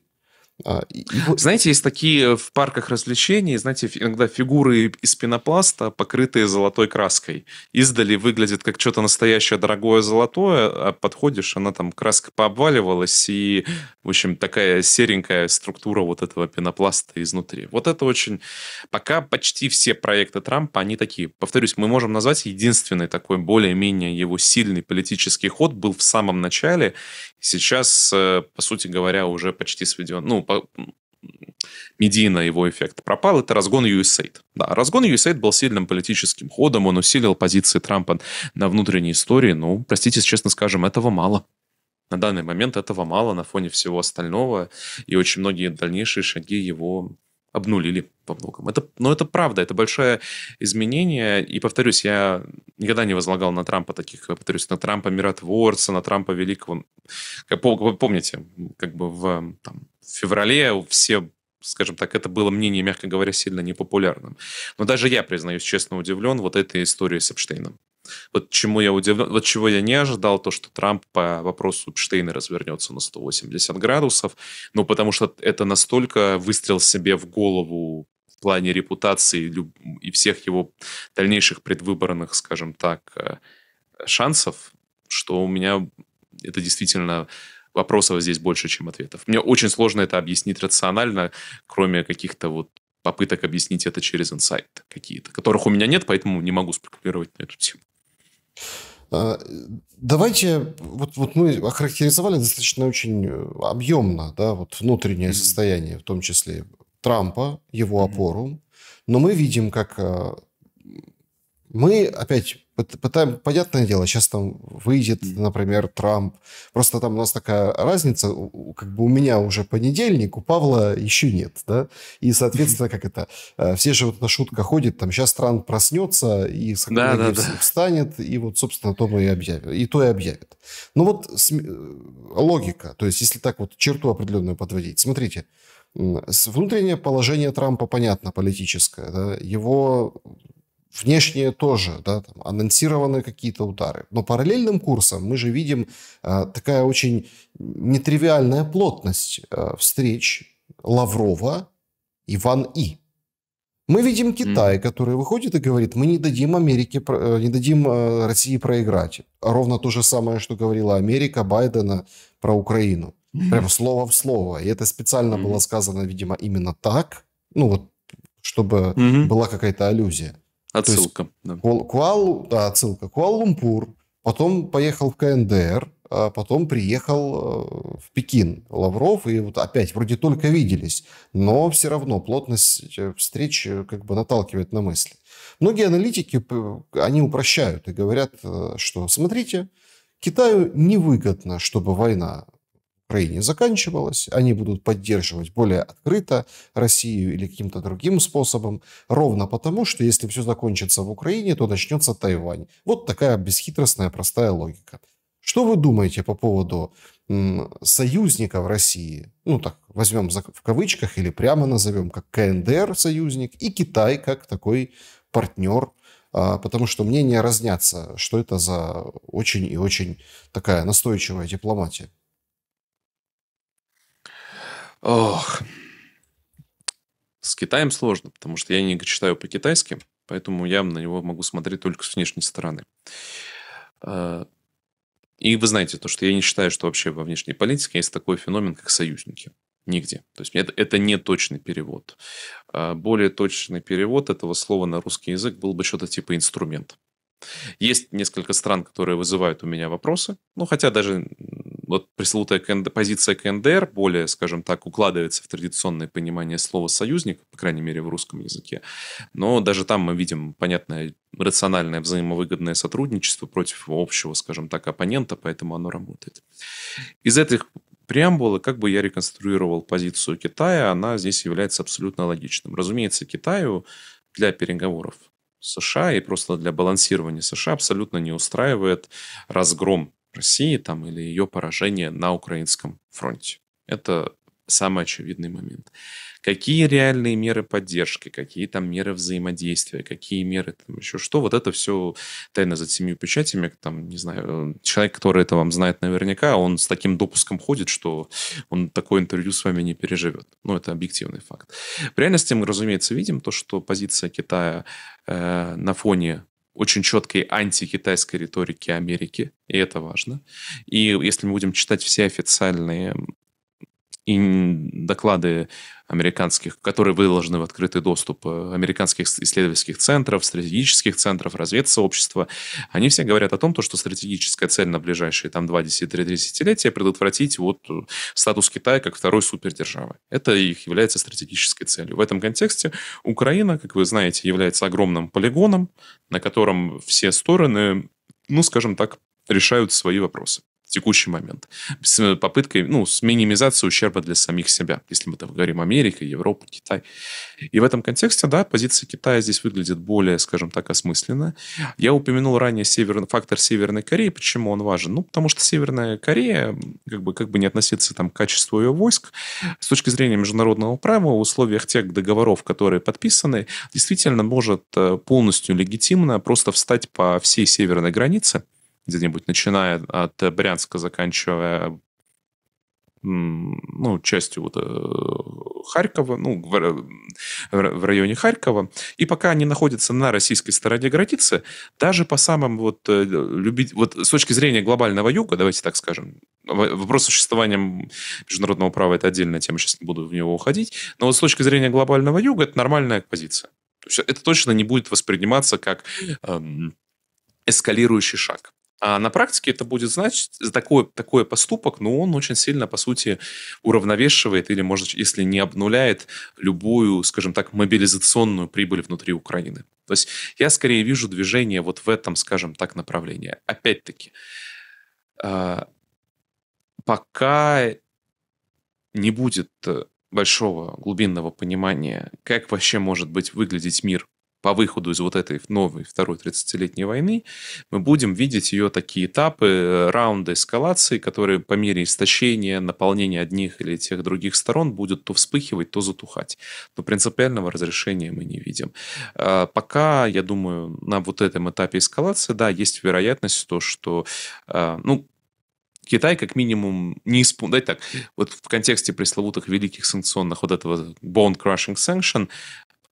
Знаете, есть такие в парках развлечений, знаете, иногда фигуры из пенопласта, покрытые золотой краской. Издали выглядит как что-то настоящее дорогое золотое, а подходишь, она там краска пообваливалась, и, в общем, такая серенькая структура вот этого пенопласта изнутри. Вот это очень... Пока почти все проекты Трампа, они такие. Повторюсь, мы можем назвать единственный такой более-менее его сильный политический ход был в самом начале. Сейчас, по сути говоря, уже почти сведен... медийно его эффект пропал, это разгон USAID. Да, разгон USAID был сильным политическим ходом, он усилил позиции Трампа на внутренней истории, простите, честно скажем, этого мало. На данный момент этого мало на фоне всего остального, и очень многие дальнейшие шаги его обнулили во многом. Это правда, это большое изменение. И, повторюсь, я никогда не возлагал на Трампа таких, повторюсь, на Трампа миротворца, на Трампа великого. Вы помните, как бы в феврале все, скажем так, это было мнение, мягко говоря, сильно непопулярным. Но даже я, признаюсь, честно удивлен вот этой историей с Эпштейном. Вот чему я удивлен, вот чего я не ожидал, то, что Трамп по вопросу Эпштейна развернется на 180 градусов, потому что это настолько выстрел себе в голову в плане репутации и всех его дальнейших предвыборных, скажем так, шансов, что у меня это действительно... Вопросов здесь больше, чем ответов. Мне очень сложно это объяснить рационально, кроме каких-то вот попыток объяснить это через инсайт какие-то, которых у меня нет, поэтому не могу спекулировать на эту тему. Давайте, вот мы охарактеризовали достаточно очень объемно, да, вот внутреннее состояние, в том числе Трампа, его опору, но мы видим, как мы опять пытаем, понятное дело, сейчас там выйдет, например, Трамп. Просто там у нас такая разница, как бы у меня уже понедельник, у Павла еще нет, да? И, соответственно, как это, все же вот эта шутка ходит, там, сейчас Трамп проснется и с встанет, и вот, собственно, то мы и объявим, и то и объявит. Ну вот логика, то есть если так вот черту определенную подводить, смотрите, внутреннее положение Трампа понятно, политическое, да? Его внешние тоже, да, там, анонсированы какие-то удары. Но параллельным курсом мы же видим такая очень нетривиальная плотность встреч Лаврова и Ван И. Мы видим Китай, который выходит и говорит, мы не дадим не дадим России проиграть. Ровно то же самое, что говорила Америка Байдена про Украину. Прям слово в слово. И это специально было сказано, видимо, именно так, ну вот, чтобы была какая-то аллюзия. Отсылка. То есть, отсылка. Куала-Лумпур, потом поехал в КНДР, а потом приехал в Пекин Лавров, и вот опять вроде только виделись, но все равно плотность встреч как бы наталкивает на мысли. Многие аналитики, они упрощают и говорят, что смотрите, Китаю невыгодно, чтобы война в Украине заканчивалась, они будут поддерживать более открыто Россию или каким-то другим способом, ровно потому, что если все закончится в Украине, то начнется Тайвань. Вот такая бесхитростная, простая логика. Что вы думаете по поводу союзников России? Ну, так, возьмем в кавычках или прямо назовем, как КНДР союзник и Китай как такой партнер, потому что мнения разнятся, что это за очень и очень такая настойчивая дипломатия. Ох. С Китаем сложно, потому что я не читаю по-китайски, поэтому я на него могу смотреть только с внешней стороны. И вы знаете, то, что я не считаю, что вообще во внешней политике есть такой феномен, как союзники. Нигде. То есть это не точный перевод. Более точный перевод этого слова на русский язык был бы что-то типа инструмент. Есть несколько стран, которые вызывают у меня вопросы. Ну, хотя даже вот пресловутая позиция КНДР более, скажем так, укладывается в традиционное понимание слова «союзник», по крайней мере, в русском языке. Но даже там мы видим понятное, рациональное, взаимовыгодное сотрудничество против общего, скажем так, оппонента, поэтому оно работает. Из этих преамбулы, как бы я реконструировал позицию Китая, она здесь является абсолютно логичным. Разумеется, Китаю для переговоров США и просто для балансирования США абсолютно не устраивает разгром России там, или ее поражение на украинском фронте. Это самый очевидный момент. Какие реальные меры поддержки, какие там меры взаимодействия, какие меры там еще что, вот это все тайно за 7 печатями, там, не знаю, человек, который это вам знает наверняка, он с таким допуском ходит, что он такое интервью с вами не переживет. Ну, это объективный факт. В реальности мы, разумеется, видим то, что позиция Китая на фоне очень четкой антикитайской риторики Америки, и это важно. И если мы будем читать все официальные доклады американских, которые выложены в открытый доступ, американских исследовательских центров, стратегических центров, разведсообщества, они все говорят о том, что стратегическая цель на ближайшие там 2-3 десятилетия предотвратить вот статус Китая как второй супердержавы. Это их является стратегической целью. В этом контексте Украина, как вы знаете, является огромным полигоном, на котором все стороны, ну, скажем так, решают свои вопросы в текущий момент. С попыткой, с минимизацией ущерба для самих себя, если мы там говорим Америка, Европа, Китай. И в этом контексте, да, позиция Китая здесь выглядит более, скажем так, осмысленно. Я упомянул ранее фактор Северной Кореи. Почему он важен? Ну, потому что Северная Корея, как бы не относиться там, к качеству ее войск, с точки зрения международного права, в условиях тех договоров, которые подписаны, действительно может полностью легитимно просто встать по всей северной границе, где-нибудь начиная от Брянска, заканчивая частью Харькова, в районе Харькова. И пока они находятся на российской стороне границы, даже по самым с точки зрения глобального юга, давайте так скажем, вопрос существования международного права – это отдельная тема, сейчас не буду в него уходить, но вот с точки зрения глобального юга это нормальная позиция. То есть это точно не будет восприниматься как эскалирующий шаг. А на практике это будет значить такой поступок, но он очень сильно, по сути, уравновешивает или, может, если не обнуляет любую, скажем так, мобилизационную прибыль внутри Украины. То есть я скорее вижу движение вот в этом, скажем так, направлении. Опять-таки, пока не будет большого глубинного понимания, как вообще может выглядеть мир по выходу из вот этой новой второй 30-летней войны, мы будем видеть ее такие этапы, раунды эскалации, которые по мере истощения, наполнения одних или тех других сторон будут то вспыхивать, то затухать. Но принципиального разрешения мы не видим. Пока, я думаю, на вот этом этапе эскалации, да, есть вероятность то, что, ну, Китай как минимум не исполняет, так, вот в контексте пресловутых великих санкционных вот этого bone crushing sanction,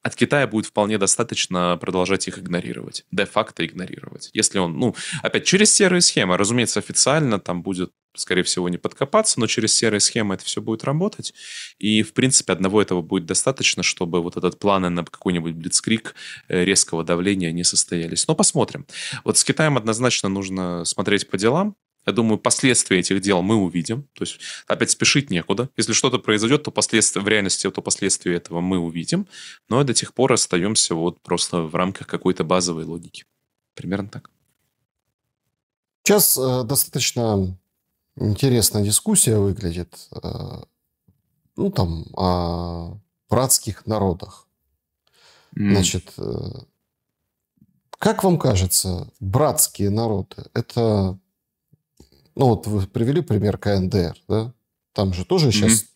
от Китая будет вполне достаточно продолжать их игнорировать, де-факто игнорировать. Если он, ну, опять, через серые схемы, разумеется, официально там будет, скорее всего, не подкопаться, но через серые схемы это все будет работать. И, в принципе, одного этого будет достаточно, чтобы вот этот план на какой-нибудь блицкриг резкого давления не состоялись. Но посмотрим. Вот с Китаем однозначно нужно смотреть по делам. Я думаю, последствия этих дел мы увидим. То есть, опять спешить некуда. Если что-то произойдет, то последствия, в реальности, то последствия этого мы увидим. Но до тех пор остаемся вот просто в рамках какой-то базовой логики. Примерно так. Сейчас достаточно интересная дискуссия выглядит. Ну, там, о братских народах. Значит, как вам кажется, братские народы – это... Ну, вот вы привели пример КНДР, да? Там же тоже сейчас,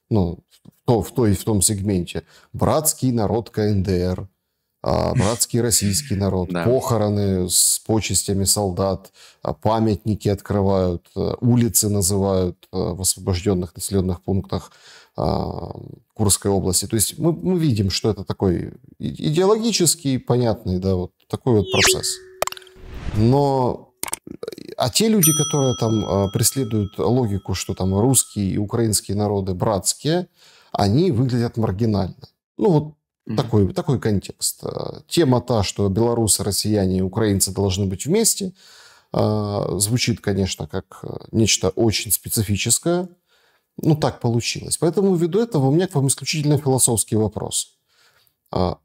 ну, в том сегменте братский народ КНДР, братский российский народ, Да. похороны с почестями солдат, памятники открывают, улицы называют в освобожденных населенных пунктах Курской области. То есть мы видим, что это такой идеологический, понятный, да, вот такой вот процесс. Но... А те люди, которые там преследуют логику, что там русские и украинские народы братские, они выглядят маргинально. Ну, вот такой контекст. Тема та, что белорусы, россияне и украинцы должны быть вместе, звучит, конечно, как нечто очень специфическое. Ну, так получилось. Поэтому ввиду этого у меня к вам исключительно философский вопрос.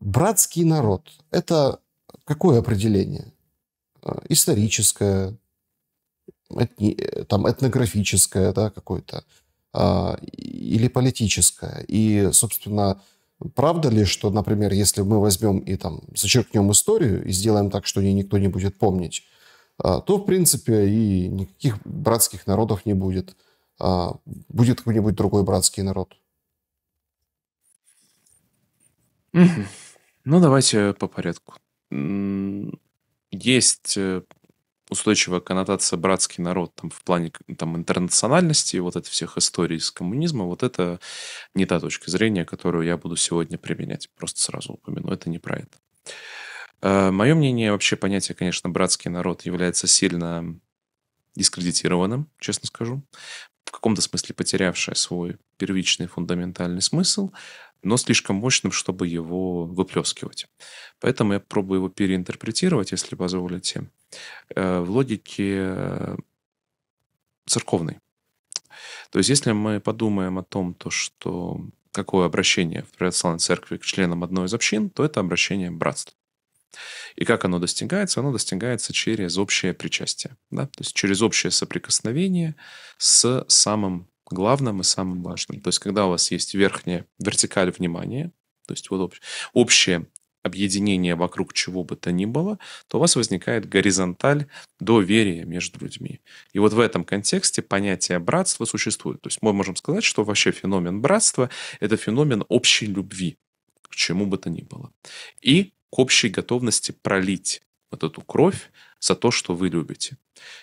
Братский народ – это какое определение? Историческое, там, этнографическое, да, какое-то, или политическое. И, собственно, правда ли, что, например, если мы возьмем и там зачеркнем историю и сделаем так, что ее никто не будет помнить, то, в принципе, и никаких братских народов не будет. Будет какой-нибудь другой братский народ. Ну, давайте по порядку. Есть устойчивая коннотация братский народ там, в плане там, интернациональности, вот это всех историй с коммунизма, вот это не та точка зрения, которую я буду сегодня применять. Просто сразу упомяну, это не про это. Мое мнение, вообще понятие, конечно, братский народ является сильно дискредитированным, честно скажу. В каком-то смысле потерявшее свой первичный фундаментальный смысл, но слишком мощным, чтобы его выплескивать. Поэтому я пробую его переинтерпретировать, если позволите, в логике церковной. То есть, если мы подумаем о том, то, что какое обращение в православной церкви к членам одной из общин, то это обращение братства. И как оно достигается? Оно достигается через общее причастие. Да? То есть через общее соприкосновение с самым главным и самым важным. То есть когда у вас есть верхняя вертикаль внимания, то есть вот общее объединение вокруг чего бы то ни было, то у вас возникает горизонталь доверия между людьми. И вот в этом контексте понятие братства существует. То есть мы можем сказать, что вообще феномен братства – это феномен общей любви к чему бы то ни было. И к общей готовности пролить вот эту кровь за то, что вы любите.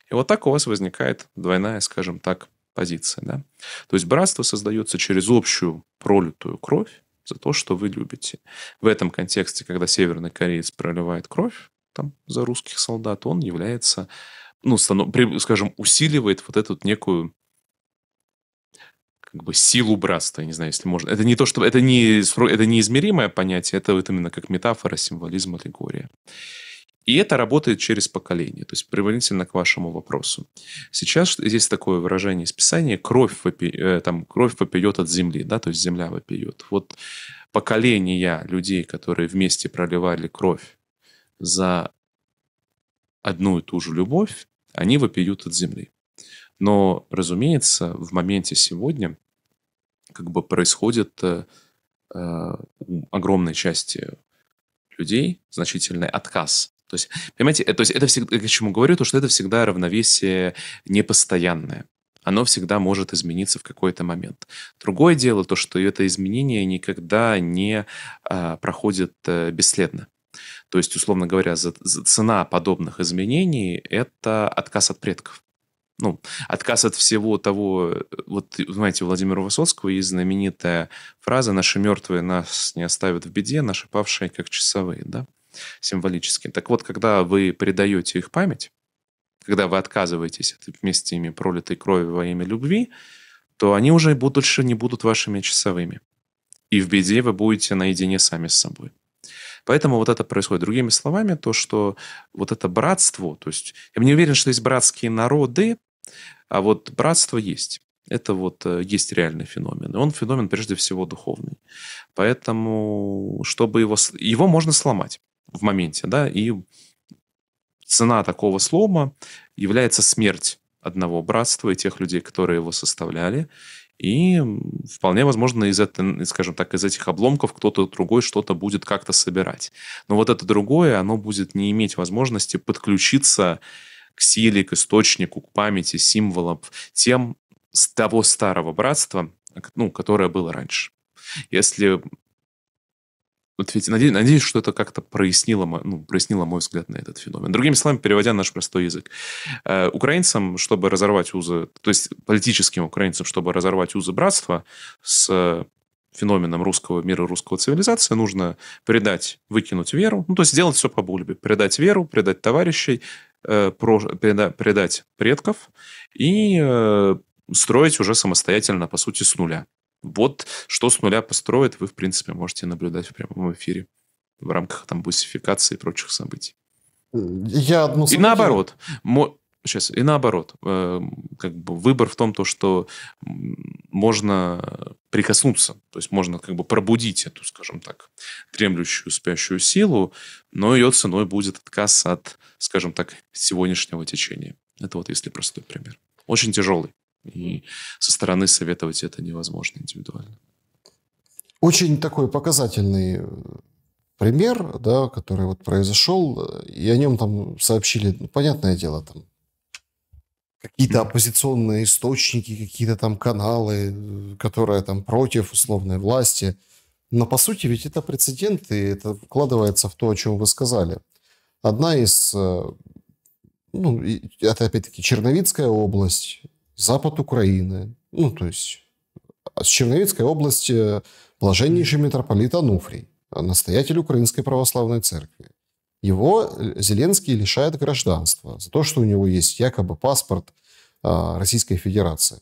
И вот так у вас возникает двойная, скажем так, позиция. Да? То есть братство создается через общую пролитую кровь за то, что вы любите. В этом контексте, когда северный кореец проливает кровь там, за русских солдат, он является, ну, скажем, усиливает вот эту некую как бы силу братства, я не знаю, если можно. Это не то, что это неизмеримое понятие, это вот именно как метафора, символизм, аллегория. И это работает через поколение, то есть применительно к вашему вопросу. Сейчас здесь такое выражение из Писания: кровь вопиет от земли, да, то есть земля вопиет. Вот поколения людей, которые вместе проливали кровь за одну и ту же любовь, они вопиют от земли. Но, разумеется, в моменте сегодня как бы происходит у огромной части людей значительный отказ. То есть, понимаете, то есть это всегда, я к чему говорю, то, что это всегда равновесие непостоянное. Оно всегда может измениться в какой-то момент. Другое дело то, что это изменение никогда не проходит бесследно. То есть, условно говоря, цена подобных изменений – это отказ от предков. Ну, отказ от всего того... Вот, знаете, у Владимира Высоцкого есть знаменитая фраза «Наши мертвые нас не оставят в беде, наши павшие как часовые», да, символически. Так вот, когда вы предаете их память, когда вы отказываетесь от вместе ими пролитой крови во имя любви, то они уже больше не будут вашими часовыми. И в беде вы будете наедине сами с собой. Поэтому вот это происходит. Другими словами, то, что вот это братство, то есть я не уверен, что есть братские народы, а вот братство есть. Это вот есть реальный феномен. И он феномен прежде всего духовный. Поэтому, чтобы его можно сломать в моменте, да, и цена такого слома является смерть одного братства и тех людей, которые его составляли. И вполне возможно, скажем так, из этих обломков кто-то другой что-то будет как-то собирать. Но вот это другое, оно будет не иметь возможности подключиться к силе, к источнику, к памяти, символам, тем с того старого братства, ну, которое было раньше. Если... Вот ведь надеюсь, что это как-то прояснило мой взгляд на этот феномен. Другими словами, переводя на наш простой язык. Украинцам, чтобы разорвать узы, то есть политическим украинцам, чтобы разорвать узы братства с феноменом русского мира, русского цивилизации, нужно выкинуть веру, ну, то есть сделать все по бульбе. Предать веру, предать товарищей, предать предков и строить уже самостоятельно, по сути, с нуля. Вот что с нуля построит, вы, в принципе, можете наблюдать в прямом эфире в рамках там бусификации и прочих событий. И наоборот. И наоборот. Как бы выбор в том, что можно прикоснуться. То есть можно как бы пробудить эту, скажем так, дремлющую, спящую силу, но ее ценой будет отказ от, скажем так, сегодняшнего течения. Это вот если простой пример. Очень тяжелый. И со стороны советовать это невозможно индивидуально. Очень такой показательный пример, да, который вот произошел, и о нем там сообщили, ну, понятное дело, там какие-то оппозиционные источники, какие-то там каналы, которые там против условной власти. Но по сути ведь это прецедент, и это вкладывается в то, о чем вы сказали. Одна из, ну, это опять-таки Черновицкая область, запад Украины, ну, то есть с Черновицкой области блаженнейший митрополит Ануфрий, настоятель Украинской Православной Церкви. Его Зеленский лишает гражданства за то, что у него есть якобы паспорт Российской Федерации.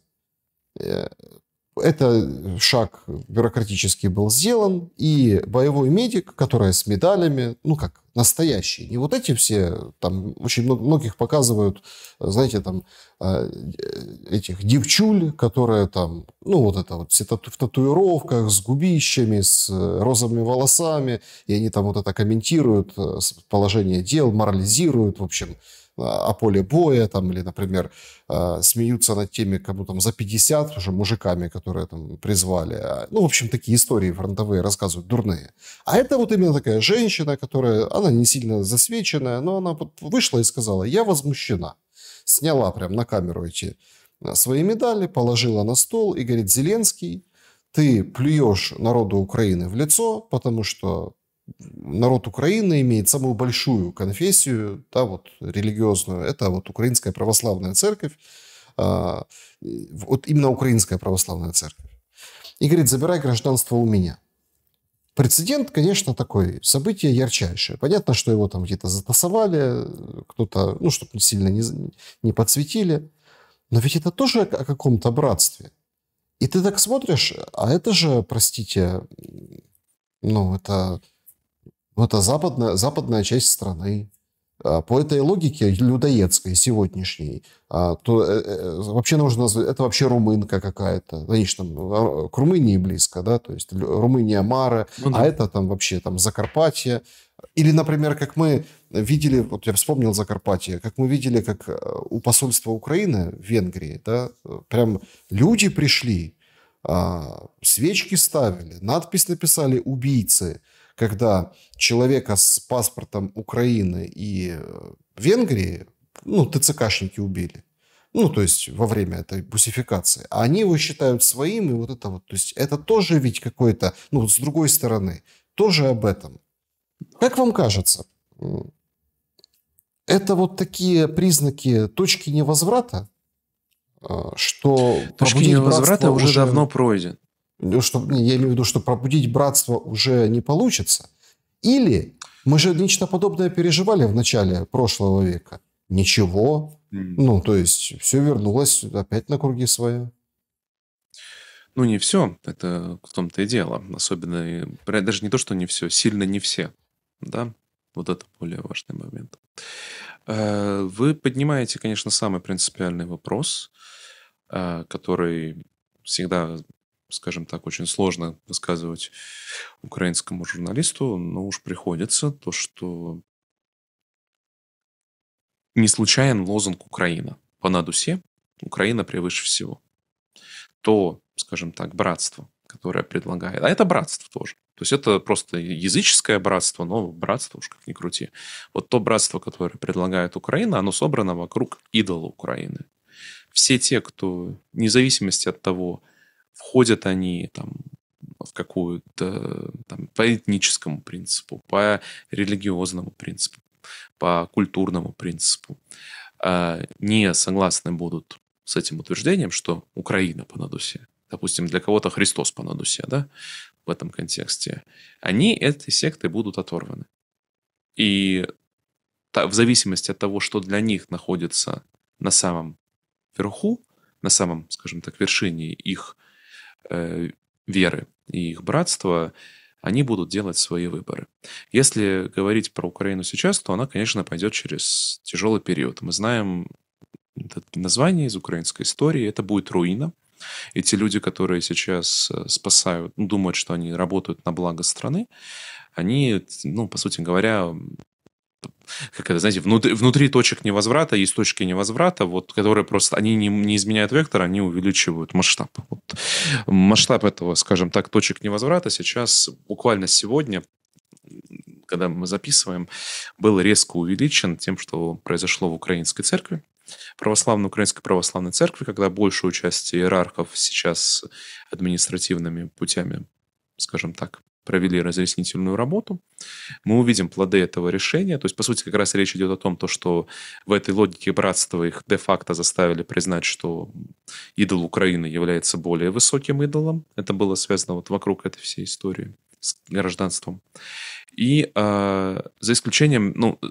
Это шаг бюрократически был сделан, и боевой медик, который с медалями, ну как настоящий, не вот эти все, там очень многих показывают, знаете, там этих девчуль, которые там, ну вот это вот все в татуировках, с губищами, с розовыми волосами, и они там вот это комментируют положение дел, морализируют, в общем, о поле боя, там, или, например, смеются над теми, кому там за 50, уже мужиками, которые там призвали. Ну, в общем, такие истории фронтовые рассказывают, дурные. А это вот именно такая женщина, которая, она не сильно засвеченная, но она вышла и сказала: я возмущена. Сняла прям на камеру эти свои медали, положила на стол и говорит: Зеленский, ты плюешь народу Украины в лицо, потому что народ Украины имеет самую большую конфессию, да, вот, религиозную. Это вот Украинская Православная Церковь. Вот именно Украинская Православная Церковь. И говорит: забирай гражданство у меня. Прецедент, конечно, такой. Событие ярчайшее. Понятно, что его там где-то затасовали, кто-то, ну, чтобы сильно не подсветили. Но ведь это тоже о каком-то братстве. И ты так смотришь, а это же, простите, ну, это западная часть страны. По этой логике людоедской сегодняшней, то вообще нужно назвать, это вообще румынка какая-то. Они же там к Румынии близко, да, то есть Румыния, Мара, ну, да. А это там вообще там Закарпатье. Или, например, как мы видели, вот я вспомнил Закарпатье, как мы видели, как у посольства Украины в Венгрии, да, прям люди пришли, свечки ставили, надпись написали «убийцы», когда человека с паспортом Украины и Венгрии, ТЦКшники убили. То есть во время этой бусификации. А они его считают своим, и вот это вот. То есть это тоже ведь какой-то, с другой стороны, тоже об этом. Как вам кажется, это вот такие признаки точки невозврата, что Точки пробудить невозврата братство уже давно пройден. я имею в виду, что пробудить братство уже не получится? Или мы же нечто подобное переживали в начале прошлого века? Ничего. То есть все вернулось опять на круги своя. Не все, это в том-то и дело. Особенно, даже не то, что не все, сильно не все. Да, вот это более важный момент. Вы поднимаете, конечно, самый принципиальный вопрос, который всегда, скажем так, очень сложно высказывать украинскому журналисту, но уж приходится то, что не случайен лозунг «Украина». Понад усе, Украина превыше всего. То, скажем так, братство, которое предлагает. А это братство тоже. То есть это просто языческое братство, но братство уж как ни крути. Вот то братство, которое предлагает Украина, оно собрано вокруг идола Украины. Все те, кто, вне зависимости от того, входят они там в какую-то по этническому принципу, по религиозному принципу, по культурному принципу, не согласны будут с этим утверждением, что Украина понад усе. Допустим, для кого-то Христос понад усе, да, в этом контексте. Они этой секты будут оторваны. И в зависимости от того, что для них находится на самом верху, на самом, скажем так, вершине их веры и их братства, они будут делать свои выборы. Если говорить про Украину сейчас, то она, конечно, пойдет через тяжелый период. Мы знаем это название из украинской истории. Это будет руина. И те люди, которые сейчас спасают, думают, что они работают на благо страны, они, по сути говоря, как это, знаете, внутри точек невозврата есть точки невозврата, вот, которые просто, они не изменяют вектор, они увеличивают масштаб. Вот. Масштаб этого, скажем так, точек невозврата сейчас, буквально сегодня, когда мы записываем, был резко увеличен тем, что произошло в Украинской церкви, Украинской православной церкви, когда большую часть иерархов сейчас административными путями, скажем так, провели разъяснительную работу. Мы увидим плоды этого решения. То есть, по сути, как раз речь идет о том, что в этой логике братства их де-факто заставили признать, что идол Украины является более высоким идолом. Это было связано вот вокруг этой всей истории с гражданством. И за исключением,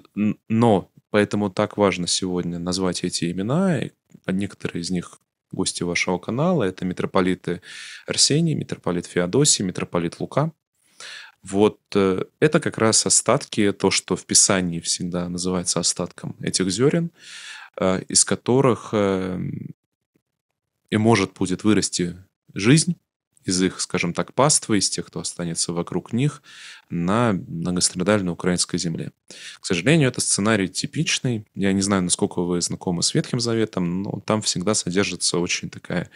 но поэтому так важно сегодня назвать эти имена. И некоторые из них гости вашего канала. Это митрополиты Арсений, митрополит Феодосий, митрополит Лука. Вот это как раз остатки, то, что в Писании всегда называется остатком этих зерен, из которых и может будет вырасти жизнь, из их, скажем так, паствы, из тех, кто останется вокруг них на многострадальной украинской земле. К сожалению, это сценарий типичный. Я не знаю, насколько вы знакомы с Ветхим Заветом, но там всегда содержится очень такая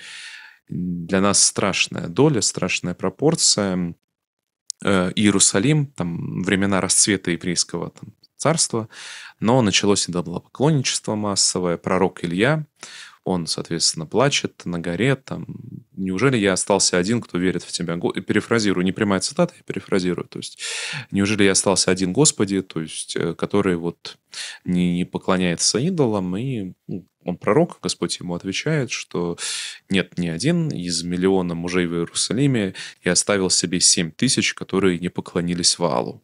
для нас страшная доля, страшная пропорция. Иерусалим, там времена расцвета еврейского царства, но началось идолопоклонничество массовое, пророк Илья, он, соответственно, плачет на горе, неужели я остался один, кто верит в тебя? Перефразирую, не прямая цитата, я перефразирую, то есть, неужели я остался один, Господи, то есть, который вот не поклоняется идолам, и он пророк, Господь ему отвечает, что нет ни один из миллиона мужей в Иерусалиме, и оставил себе 7000, которые не поклонились Ваалу.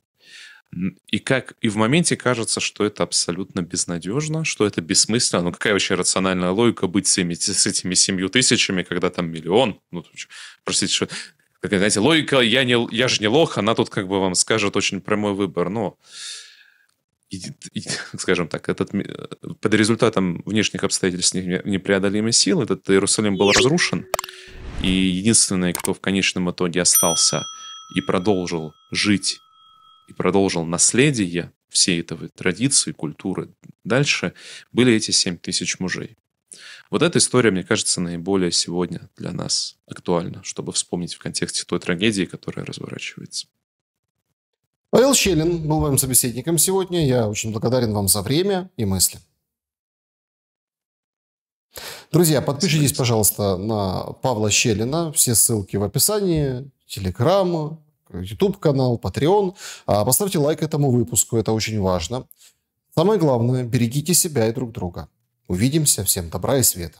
И в моменте кажется, что это абсолютно безнадежно, что это бессмысленно. Ну, какая вообще рациональная логика быть с этими 7000, когда там миллион? Простите, что... Знаете, логика «я же не лох», она тут как бы вам скажет очень прямой выбор. Но, скажем так, под результатом внешних обстоятельств непреодолимой силы этот Иерусалим был разрушен. И единственный, кто в конечном итоге остался и продолжил жить, и продолжил наследие всей этой традиции, культуры дальше, были эти 7000 мужей. Вот эта история, мне кажется, наиболее сегодня для нас актуальна, чтобы вспомнить в контексте той трагедии, которая разворачивается. Павел Щелин был моим собеседником сегодня. Я очень благодарен вам за время и мысли. Друзья, подпишитесь, пожалуйста, на Павла Щелина. Все ссылки в описании. Телеграм, YouTube-канал, Patreon. Поставьте лайк этому выпуску, это очень важно. Самое главное, берегите себя и друг друга. Увидимся. Всем добра и света.